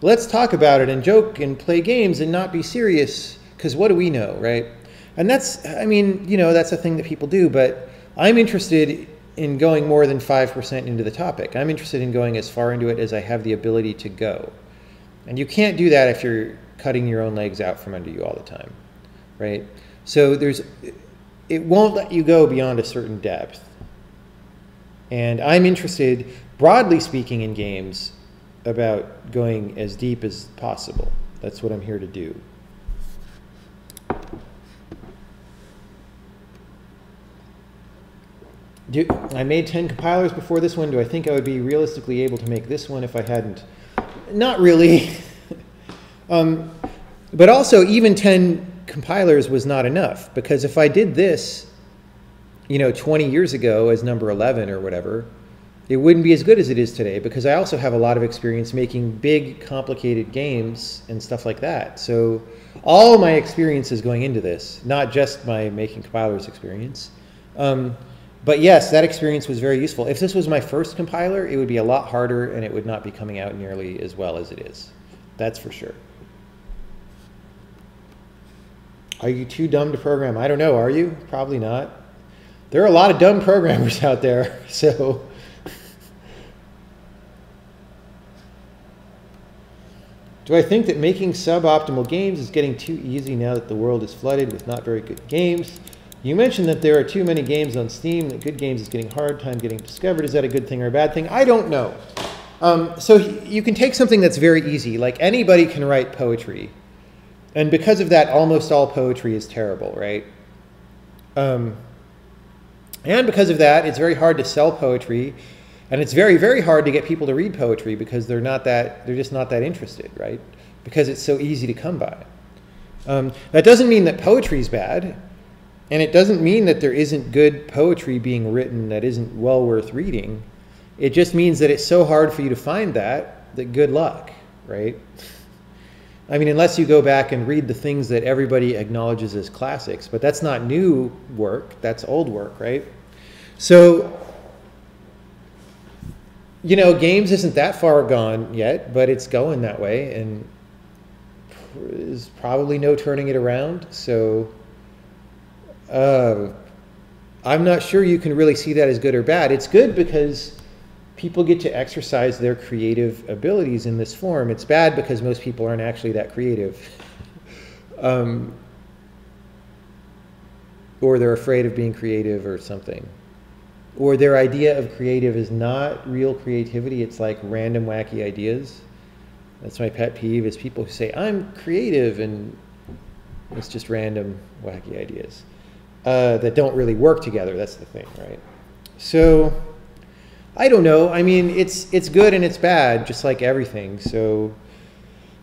[SPEAKER 1] let's talk about it and joke and play games and not be serious, because what do we know, right? And that's, I mean, you know, that's a thing that people do, but I'm interested in going more than 5% into the topic. I'm interested in going as far into it as I have the ability to go. And you can't do that if you're cutting your own legs out from under you all the time, right? So it won't let you go beyond a certain depth. And I'm interested, broadly speaking, in games about going as deep as possible. That's what I'm here to do. I made 10 compilers before this one. Do I think I would be realistically able to make this one if I hadn't? Not really. But also, even 10 compilers was not enough, because if I did this, you know, 20 years ago as number 11 or whatever, it wouldn't be as good as it is today, because I also have a lot of experience making big, complicated games and stuff like that. So all my experience is going into this, not just my making compilers experience. But yes, that experience was very useful. If this was my first compiler, it would be a lot harder and it would not be coming out nearly as well as it is. That's for sure. Are you too dumb to program? I don't know. Are you? Probably not. There are a lot of dumb programmers out there, so. Do I think that making suboptimal games is getting too easy now that the world is flooded with not very good games? You mentioned that there are too many games on Steam, that good games is getting hard time getting discovered. Is that a good thing or a bad thing? I don't know. So you can take something that's very easy, like anybody can write poetry. And because of that, almost all poetry is terrible, right? And because of that, it's very hard to sell poetry. And it's very, very hard to get people to read poetry because they're just not that interested, right? Because it's so easy to come by. That doesn't mean that poetry is bad. And it doesn't mean that there isn't good poetry being written that isn't well worth reading. It just means that it's so hard for you to find that good luck, right? I mean, unless you go back and read the things that everybody acknowledges as classics, but that's not new work, that's old work, right? So, you know, games isn't that far gone yet, but it's going that way, and there's probably no turning it around, so I'm not sure you can really see that as good or bad. It's good because people get to exercise their creative abilities in this form. It's bad because most people aren't actually that creative. Or they're afraid of being creative or something. Or their idea of creative is not real creativity, it's like random wacky ideas. That's my pet peeve, is people who say, I'm creative, and it's just random wacky ideas. That don't really work together. That's the thing, right? So I don't know. I mean, it's good and it's bad, just like everything. So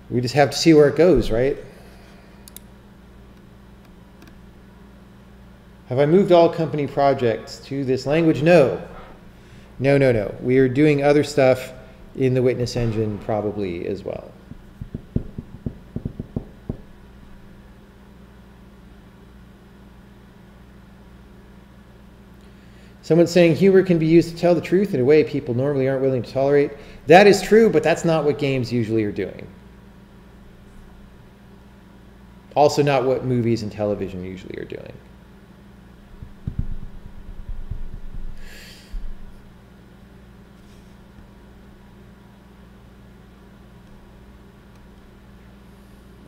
[SPEAKER 1] we just have to see where it goes, right? Have I moved all company projects to this language? No. No. We are doing other stuff in the Witness engine probably as well. Someone's saying humor can be used to tell the truth in a way people normally aren't willing to tolerate. That is true, but that's not what games usually are doing. Also not what movies and television usually are doing.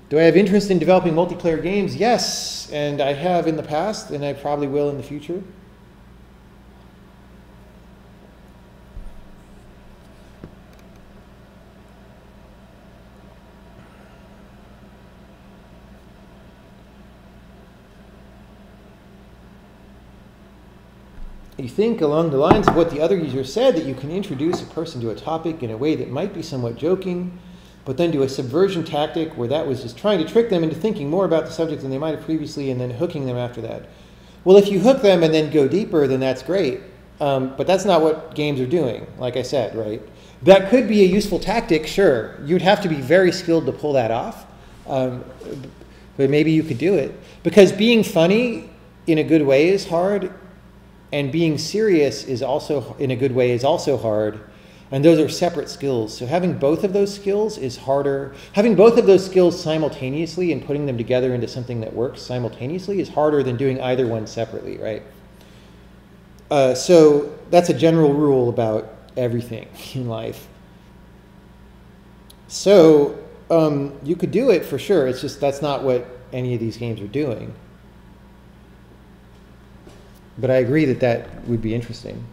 [SPEAKER 1] Do I have interest in developing multiplayer games? Yes, and I have in the past, and I probably will in the future. You think along the lines of what the other user said, that you can introduce a person to a topic in a way that might be somewhat joking, but then do a subversion tactic where that was just trying to trick them into thinking more about the subject than they might have previously, and then hooking them after that. Well, if you hook them and then go deeper, then that's great. But that's not what games are doing, like I said, right? That could be a useful tactic, sure. You'd have to be very skilled to pull that off. But maybe you could do it. Because being funny in a good way is hard. And being serious is also, in a good way, is also hard. And those are separate skills. So having both of those skills is harder. Having both of those skills simultaneously and putting them together into something that works simultaneously is harder than doing either one separately, right? So that's a general rule about everything in life. So you could do it for sure. It's just that's not what any of these games are doing. But I agree that that would be interesting.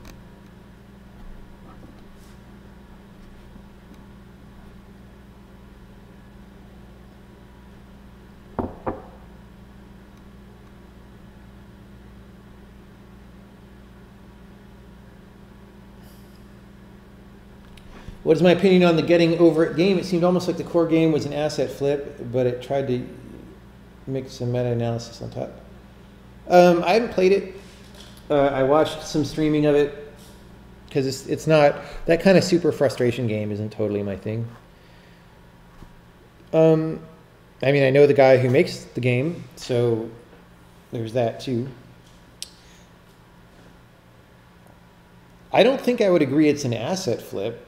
[SPEAKER 1] What is my opinion on the getting over it game? It seemed almost like the core game was an asset flip, but it tried to mix some meta-analysis on top. I haven't played it. I watched some streaming of it because it's not, that kind of super frustration game isn't totally my thing. I mean, I know the guy who makes the game, so there's that too. I don't think I would agree it's an asset flip.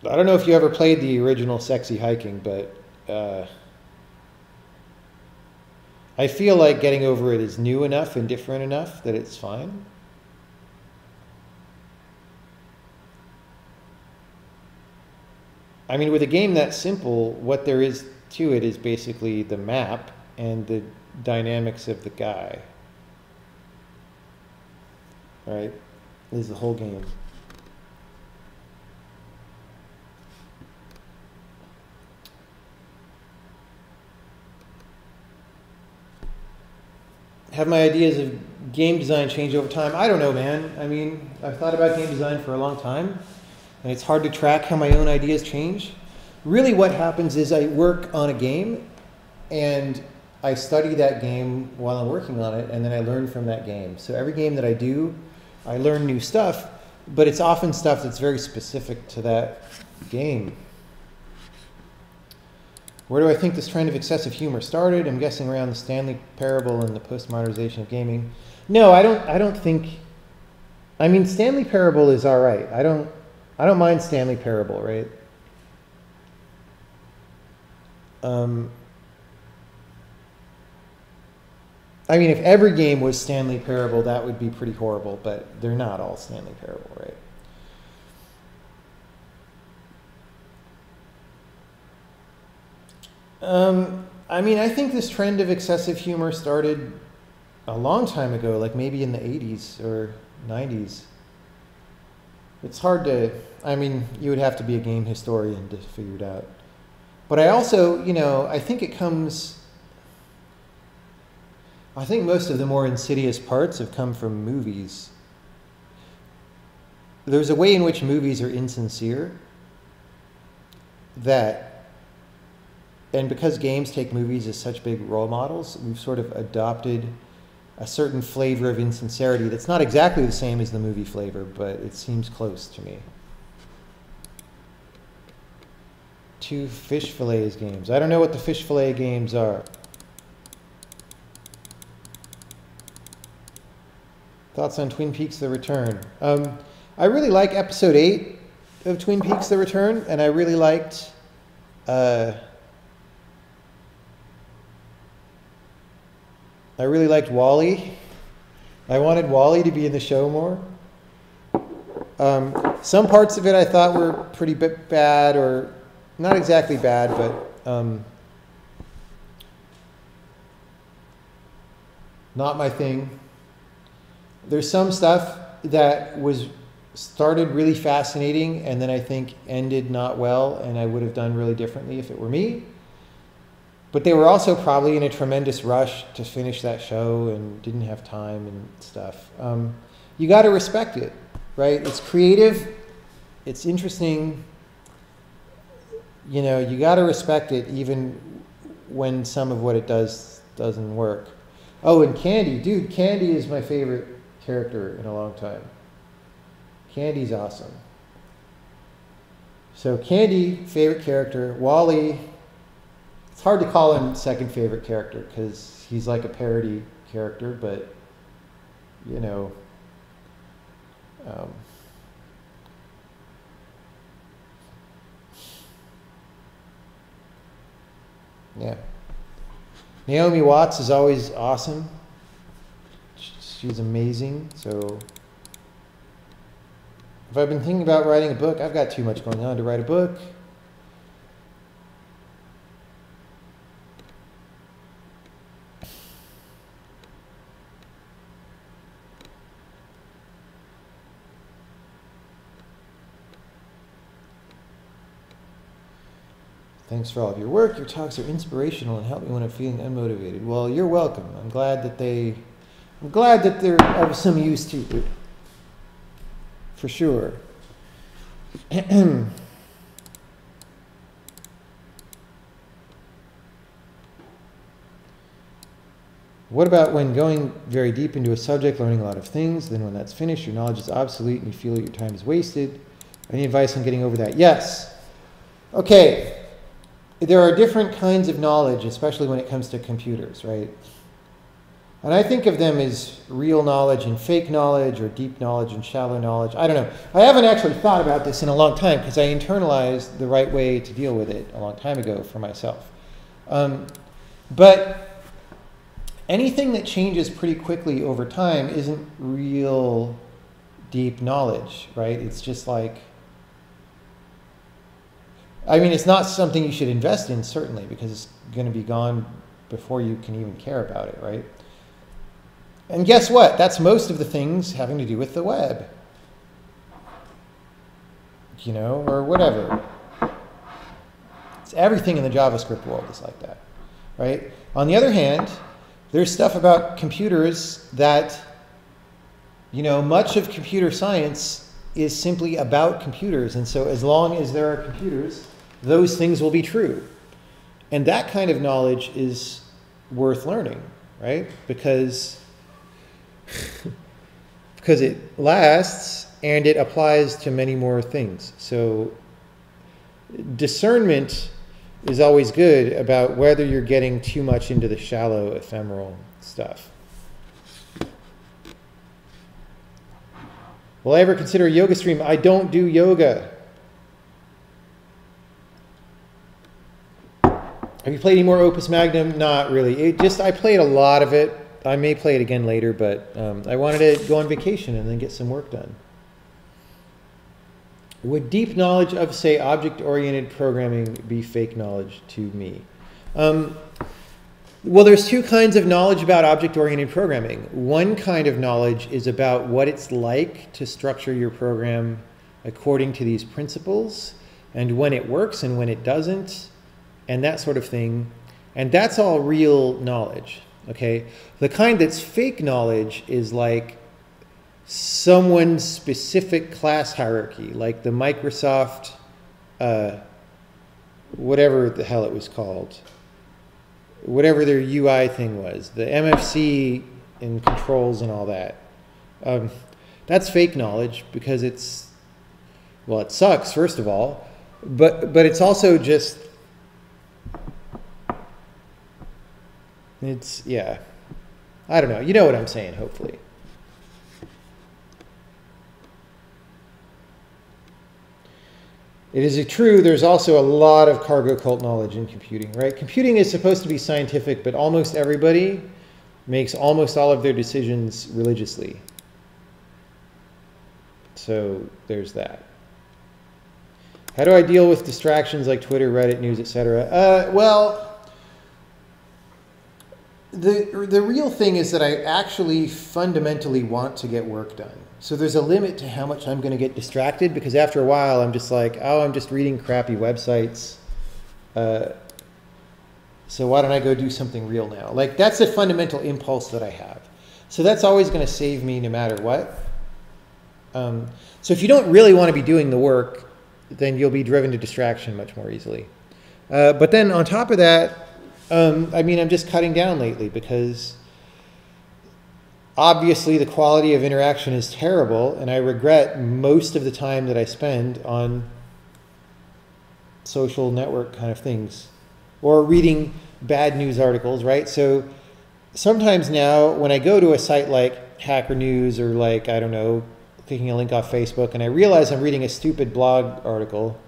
[SPEAKER 1] I don't know if you ever played the original Sexy Hiking, but I feel like Getting Over It is new enough and different enough that it's fine. I mean, with a game that simple, what there is to it is basically the map and the dynamics of the guy. Right? This is the whole game. Have my ideas of game design changed over time? I don't know, man. I mean, I've thought about game design for a long time, and it's hard to track how my own ideas change. Really what happens is I work on a game, and I study that game while I'm working on it, and then I learn from that game. So every game that I do, I learn new stuff, but it's often stuff that's very specific to that game. Where do I think this trend of excessive humor started? I'm guessing around the Stanley Parable and the postmodernization of gaming. No, I don't think. I mean, Stanley Parable is all right. I don't mind Stanley Parable, right? I mean, if every game was Stanley Parable, that would be pretty horrible. But they're not all Stanley Parable, right? I mean, I think this trend of excessive humor started a long time ago, like maybe in the 80s or 90s. It's hard to, I mean, you would have to be a game historian to figure it out. But I also, you know, I think it comes, I think most of the more insidious parts have come from movies. There's a way in which movies are insincere that, and because games take movies as such big role models, we've sort of adopted a certain flavor of insincerity that's not exactly the same as the movie flavor, but it seems close to me. 2 fish fillets games. I don't know what the fish fillet games are. Thoughts on Twin Peaks: The Return? I really like episode 8 of Twin Peaks: The Return, and I really liked Wally. I wanted Wally to be in the show more. Some parts of it I thought were pretty bad, or not exactly bad, but not my thing. There's some stuff that was started really fascinating and then I think ended not well, and I would have done really differently if it were me. But they were also probably in a tremendous rush to finish that show and didn't have time and stuff. You got to respect it, right? It's creative, it's interesting. You know, you got to respect it even when some of what it does doesn't work. Oh, and Candy. Dude, Candy is my favorite character in a long time. Candy's awesome. So Candy, favorite character. Wally, it's hard to call him second favorite character because he's like a parody character, but, you know, Um, yeah. Naomi Watts is always awesome. She's amazing. So if I've been thinking about writing a book, I've got too much going on to write a book. Thanks for all of your work. Your talks are inspirational and help me when I'm feeling unmotivated. Well, you're welcome. I'm glad that they're of some use to you. For sure. What about when going very deep into a subject, learning a lot of things, then when that's finished, your knowledge is obsolete and you feel your time is wasted? Any advice on getting over that? Yes. Okay. There are different kinds of knowledge, especially when it comes to computers, right? And I think of them as real knowledge and fake knowledge, or deep knowledge and shallow knowledge. I don't know. I haven't actually thought about this in a long time because I internalized the right way to deal with it a long time ago for myself. But anything that changes pretty quickly over time isn't real deep knowledge, right? It's just like, I mean, it's not something you should invest in, certainly, because it's going to be gone before you can even care about it, right? And guess what? That's most of the things having to do with the web. You know, or whatever. It's everything in the JavaScript world is like that, right? On the other hand, there's stuff about computers that, you know, much of computer science is simply about computers. And so as long as there are computers, those things will be true. And that kind of knowledge is worth learning, right? Because it lasts and it applies to many more things. So discernment is always good about whether you're getting too much into the shallow, ephemeral stuff. Will I ever consider a yoga stream? I don't do yoga. Have you played any more Opus Magnum? Not really. I played a lot of it. I may play it again later, but I wanted to go on vacation and then get some work done. Would deep knowledge of, say, object-oriented programming be fake knowledge to me? Well, there's two kinds of knowledge about object-oriented programming. One kind of knowledge is about what it's like to structure your program according to these principles, and when it works and when it doesn't, and that sort of thing. And that's all real knowledge, okay? The kind that's fake knowledge is like someone's specific class hierarchy, like the Microsoft, whatever the hell it was called, whatever their UI thing was, the MFC and controls and all that. That's fake knowledge because it's, well, it sucks, first of all, but it's also just, it's, yeah, I don't know. You know what I'm saying, hopefully. It is true, there's also a lot of cargo cult knowledge in computing, right? Computing is supposed to be scientific, but almost everybody makes almost all of their decisions religiously. So there's that. How do I deal with distractions like Twitter, Reddit, news, etc.? Well, the real thing is that I actually fundamentally want to get work done. So there's a limit to how much I'm going to get distracted, because after a while I'm just like, oh, I'm just reading crappy websites. So why don't I go do something real now? Like, that's a fundamental impulse that I have. So that's always going to save me no matter what. So if you don't really want to be doing the work, then you'll be driven to distraction much more easily. But then on top of that, I mean, I'm just cutting down lately because obviously the quality of interaction is terrible, and I regret most of the time that I spend on social network kind of things or reading bad news articles, right? So sometimes now when I go to a site like Hacker News or like, I don't know, clicking a link off Facebook, and I realize I'm reading a stupid blog article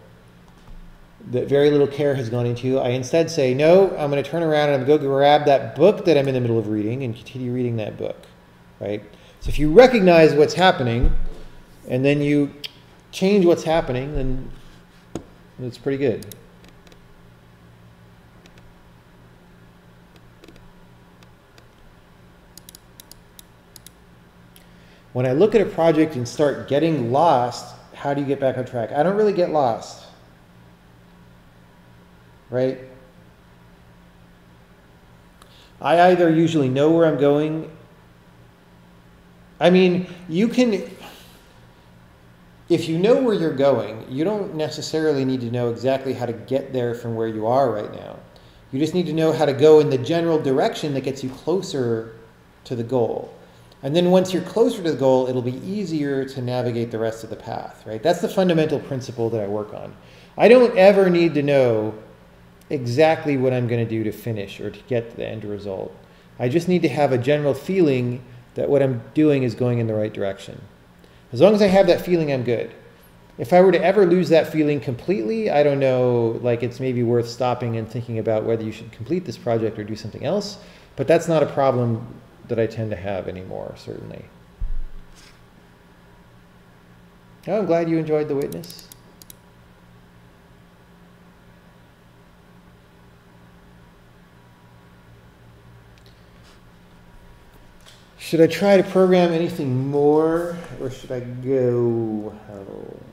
[SPEAKER 1] that very little care has gone into, I instead say, no, I'm going to turn around and I'm going to go grab that book that I'm in the middle of reading and continue reading that book, right? So if you recognize what's happening and then you change what's happening, then it's pretty good. When I look at a project and start getting lost, how do you get back on track? I don't really get lost, right? I either usually know where I'm going. I mean, you can, if you know where you're going, you don't necessarily need to know exactly how to get there from where you are right now. You just need to know how to go in the general direction that gets you closer to the goal. And then once you're closer to the goal, it'll be easier to navigate the rest of the path, right? That's the fundamental principle that I work on. I don't ever need to know exactly what I'm going to do to finish or to get to the end result. I just need to have a general feeling that what I'm doing is going in the right direction. As long as I have that feeling, I'm good. If I were to ever lose that feeling completely, I don't know, like it's maybe worth stopping and thinking about whether you should complete this project or do something else, but that's not a problem that I tend to have anymore, certainly. Oh, I'm glad you enjoyed The Witness. Should I try to program anything more, or should I go home?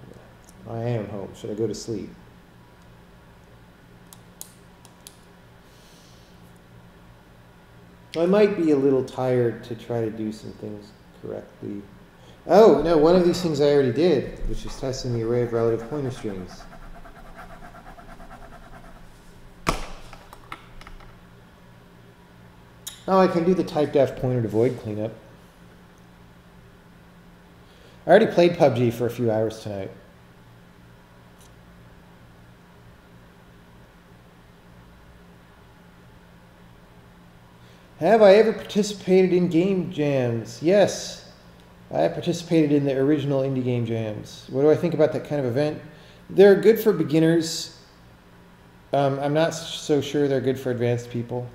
[SPEAKER 1] I am home. Should I go to sleep? I might be a little tired to try to do some things correctly. Oh, no, one of these things I already did, which is testing the array of relative pointer strings. Oh, I can do the typedef pointer to void cleanup. I already played PUBG for a few hours tonight. Have I ever participated in game jams? Yes, I participated in the original indie game jams. What do I think about that kind of event? They're good for beginners. I'm not so sure they're good for advanced people.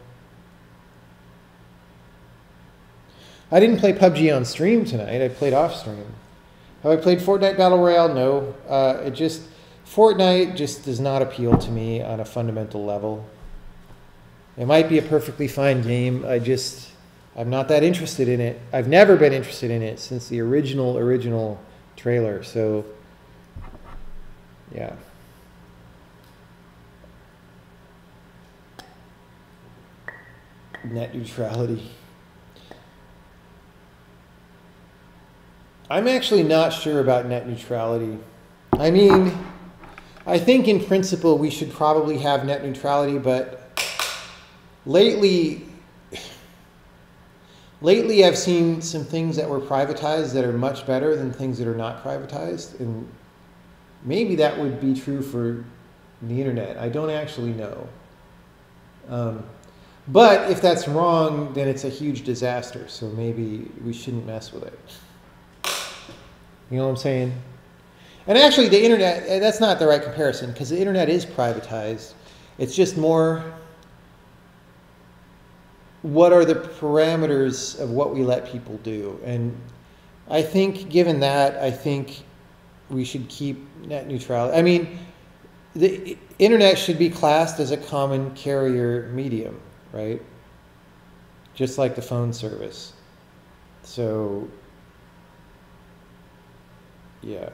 [SPEAKER 1] I didn't play PUBG on stream tonight. I played off stream. Have I played Fortnite Battle Royale? No. Fortnite just does not appeal to me on a fundamental level. It might be a perfectly fine game. I'm not that interested in it. I've never been interested in it since the original trailer. So, yeah. Net neutrality. I'm actually not sure about net neutrality. I mean, I think in principle we should probably have net neutrality, but lately I've seen some things that were privatized that are much better than things that are not privatized, and maybe that would be true for the internet. I don't actually know. But if that's wrong, then it's a huge disaster, so maybe we shouldn't mess with it. You know what I'm saying? And actually, the internet, that's not the right comparison, because the internet is privatized. It's just more, what are the parameters of what we let people do? And I think, given that, I think we should keep net neutrality. I mean, the internet should be classed as a common carrier medium, right? Just like the phone service. So, yeah.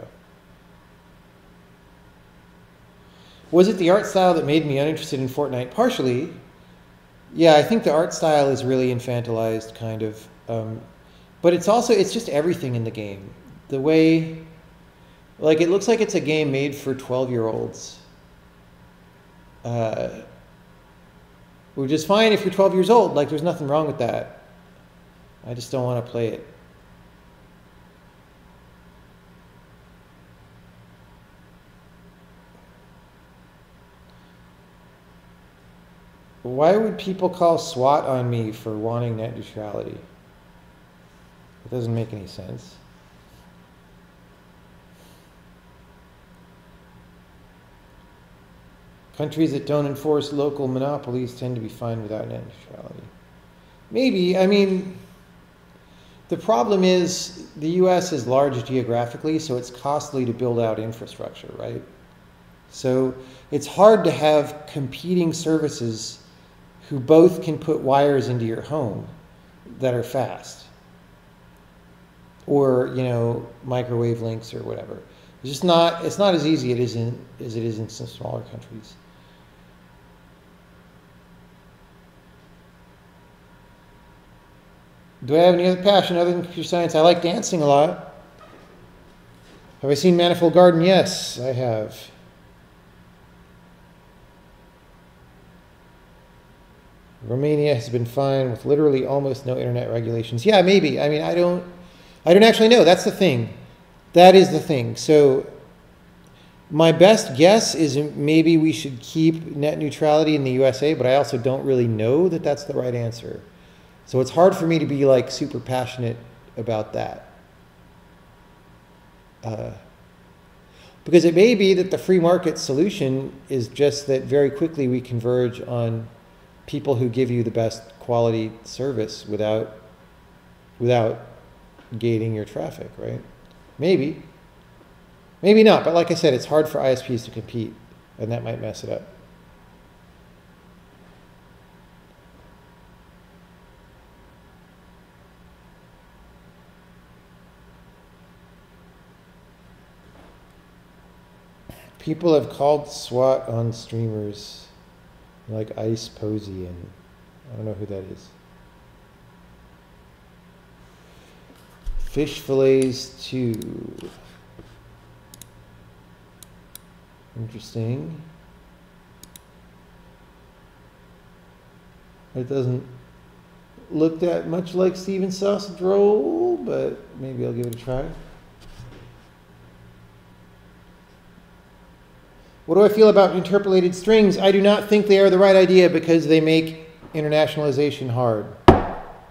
[SPEAKER 1] Was it the art style that made me uninterested in Fortnite? Partially. Yeah, I think the art style is really infantilized, kind of. But it's just everything in the game. The way, like, it looks like it's a game made for 12-year-olds. Which is fine if you're 12 years old. Like, there's nothing wrong with that. I just don't want to play it. Why would people call SWAT on me for wanting net neutrality? It doesn't make any sense. Countries that don't enforce local monopolies tend to be fine without net neutrality. Maybe, I mean, the problem is the US is large geographically, so it's costly to build out infrastructure, right? So it's hard to have competing services who both can put wires into your home that are fast. Or, you know, microwave links or whatever. It's just not, it's not as easy as it is in some smaller countries. Do I have any other passion other than computer science? I like dancing a lot. Have I seen Manifold Garden? Yes, I have. Romania has been fine with literally almost no internet regulations. Yeah, maybe. I mean, I don't actually know. That's the thing. That is the thing. So my best guess is maybe we should keep net neutrality in the USA, but I also don't really know that that's the right answer. So it's hard for me to be like super passionate about that. Because it may be that the free market solution is just that very quickly we converge on people who give you the best quality service without gating your traffic, right? Maybe. Maybe not, but like I said, it's hard for ISPs to compete, and that might mess it up. People have called SWAT on streamers like Ice Posey, and I don't know who that is. Fish fillets 2. Interesting. It doesn't look that much like Steven's sausage roll, but maybe I'll give it a try. What do I feel about interpolated strings? I do not think they are the right idea because they make internationalization hard.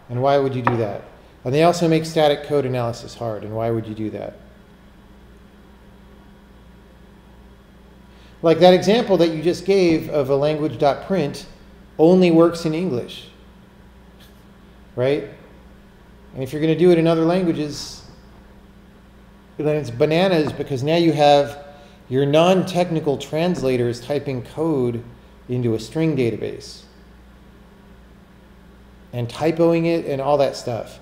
[SPEAKER 1] And why would you do that? And they also make static code analysis hard. And why would you do that? Like that example that you just gave of a language.print only works in English, right? And if you're going to do it in other languages, then it's bananas, because now you have your non-technical translators typing code into a string database and typoing it and all that stuff.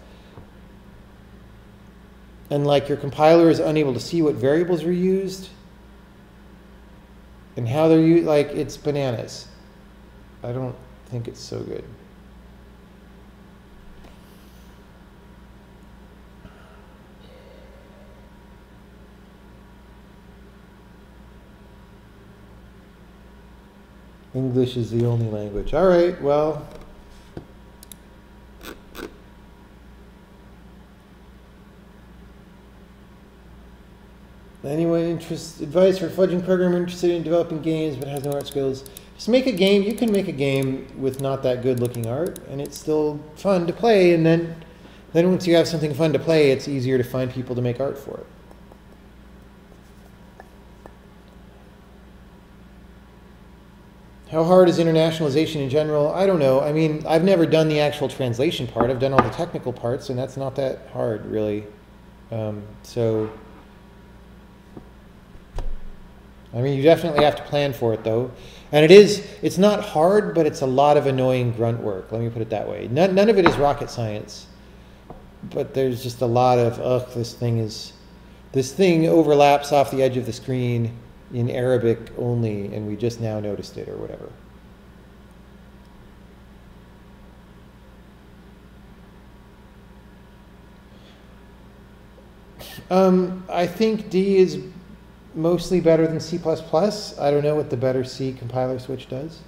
[SPEAKER 1] And like your compiler is unable to see what variables are used and how they're used. Like, it's bananas. I don't think it's so good. English is the only language. All right, well. Anyone advice for a fudging programmer interested in developing games but has no art skills? Just make a game. You can make a game with not that good looking art, and it's still fun to play. And then once you have something fun to play, it's easier to find people to make art for it. How hard is internationalization in general? I don't know. I mean, I've never done the actual translation part. I've done all the technical parts, and that's not that hard, really. So, I mean, you definitely have to plan for it, though. And it's not hard, but it's a lot of annoying grunt work. Let me put it that way. None of it is rocket science. But there's just a lot of, this thing overlaps off the edge of the screen in Arabic only, and we just now noticed it, or whatever. I think D is mostly better than C++. I don't know what the better C compiler switch does.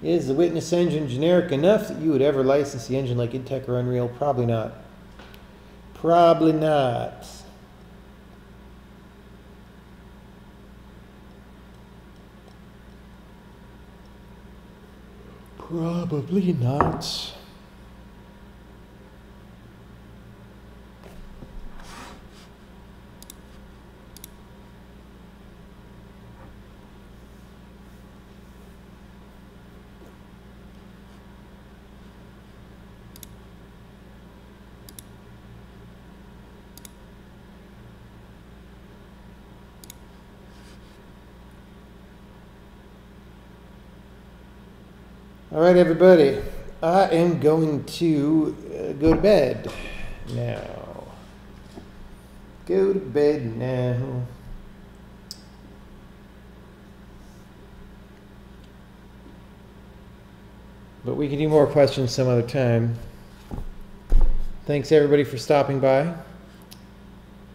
[SPEAKER 1] Is the Witness engine generic enough that you would ever license the engine like IdTech or Unreal? Probably not. Probably not. Probably not. All right, everybody. I am going to go to bed now. Go to bed now. But we can do more questions some other time. Thanks everybody for stopping by.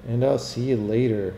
[SPEAKER 1] And I'll see you later.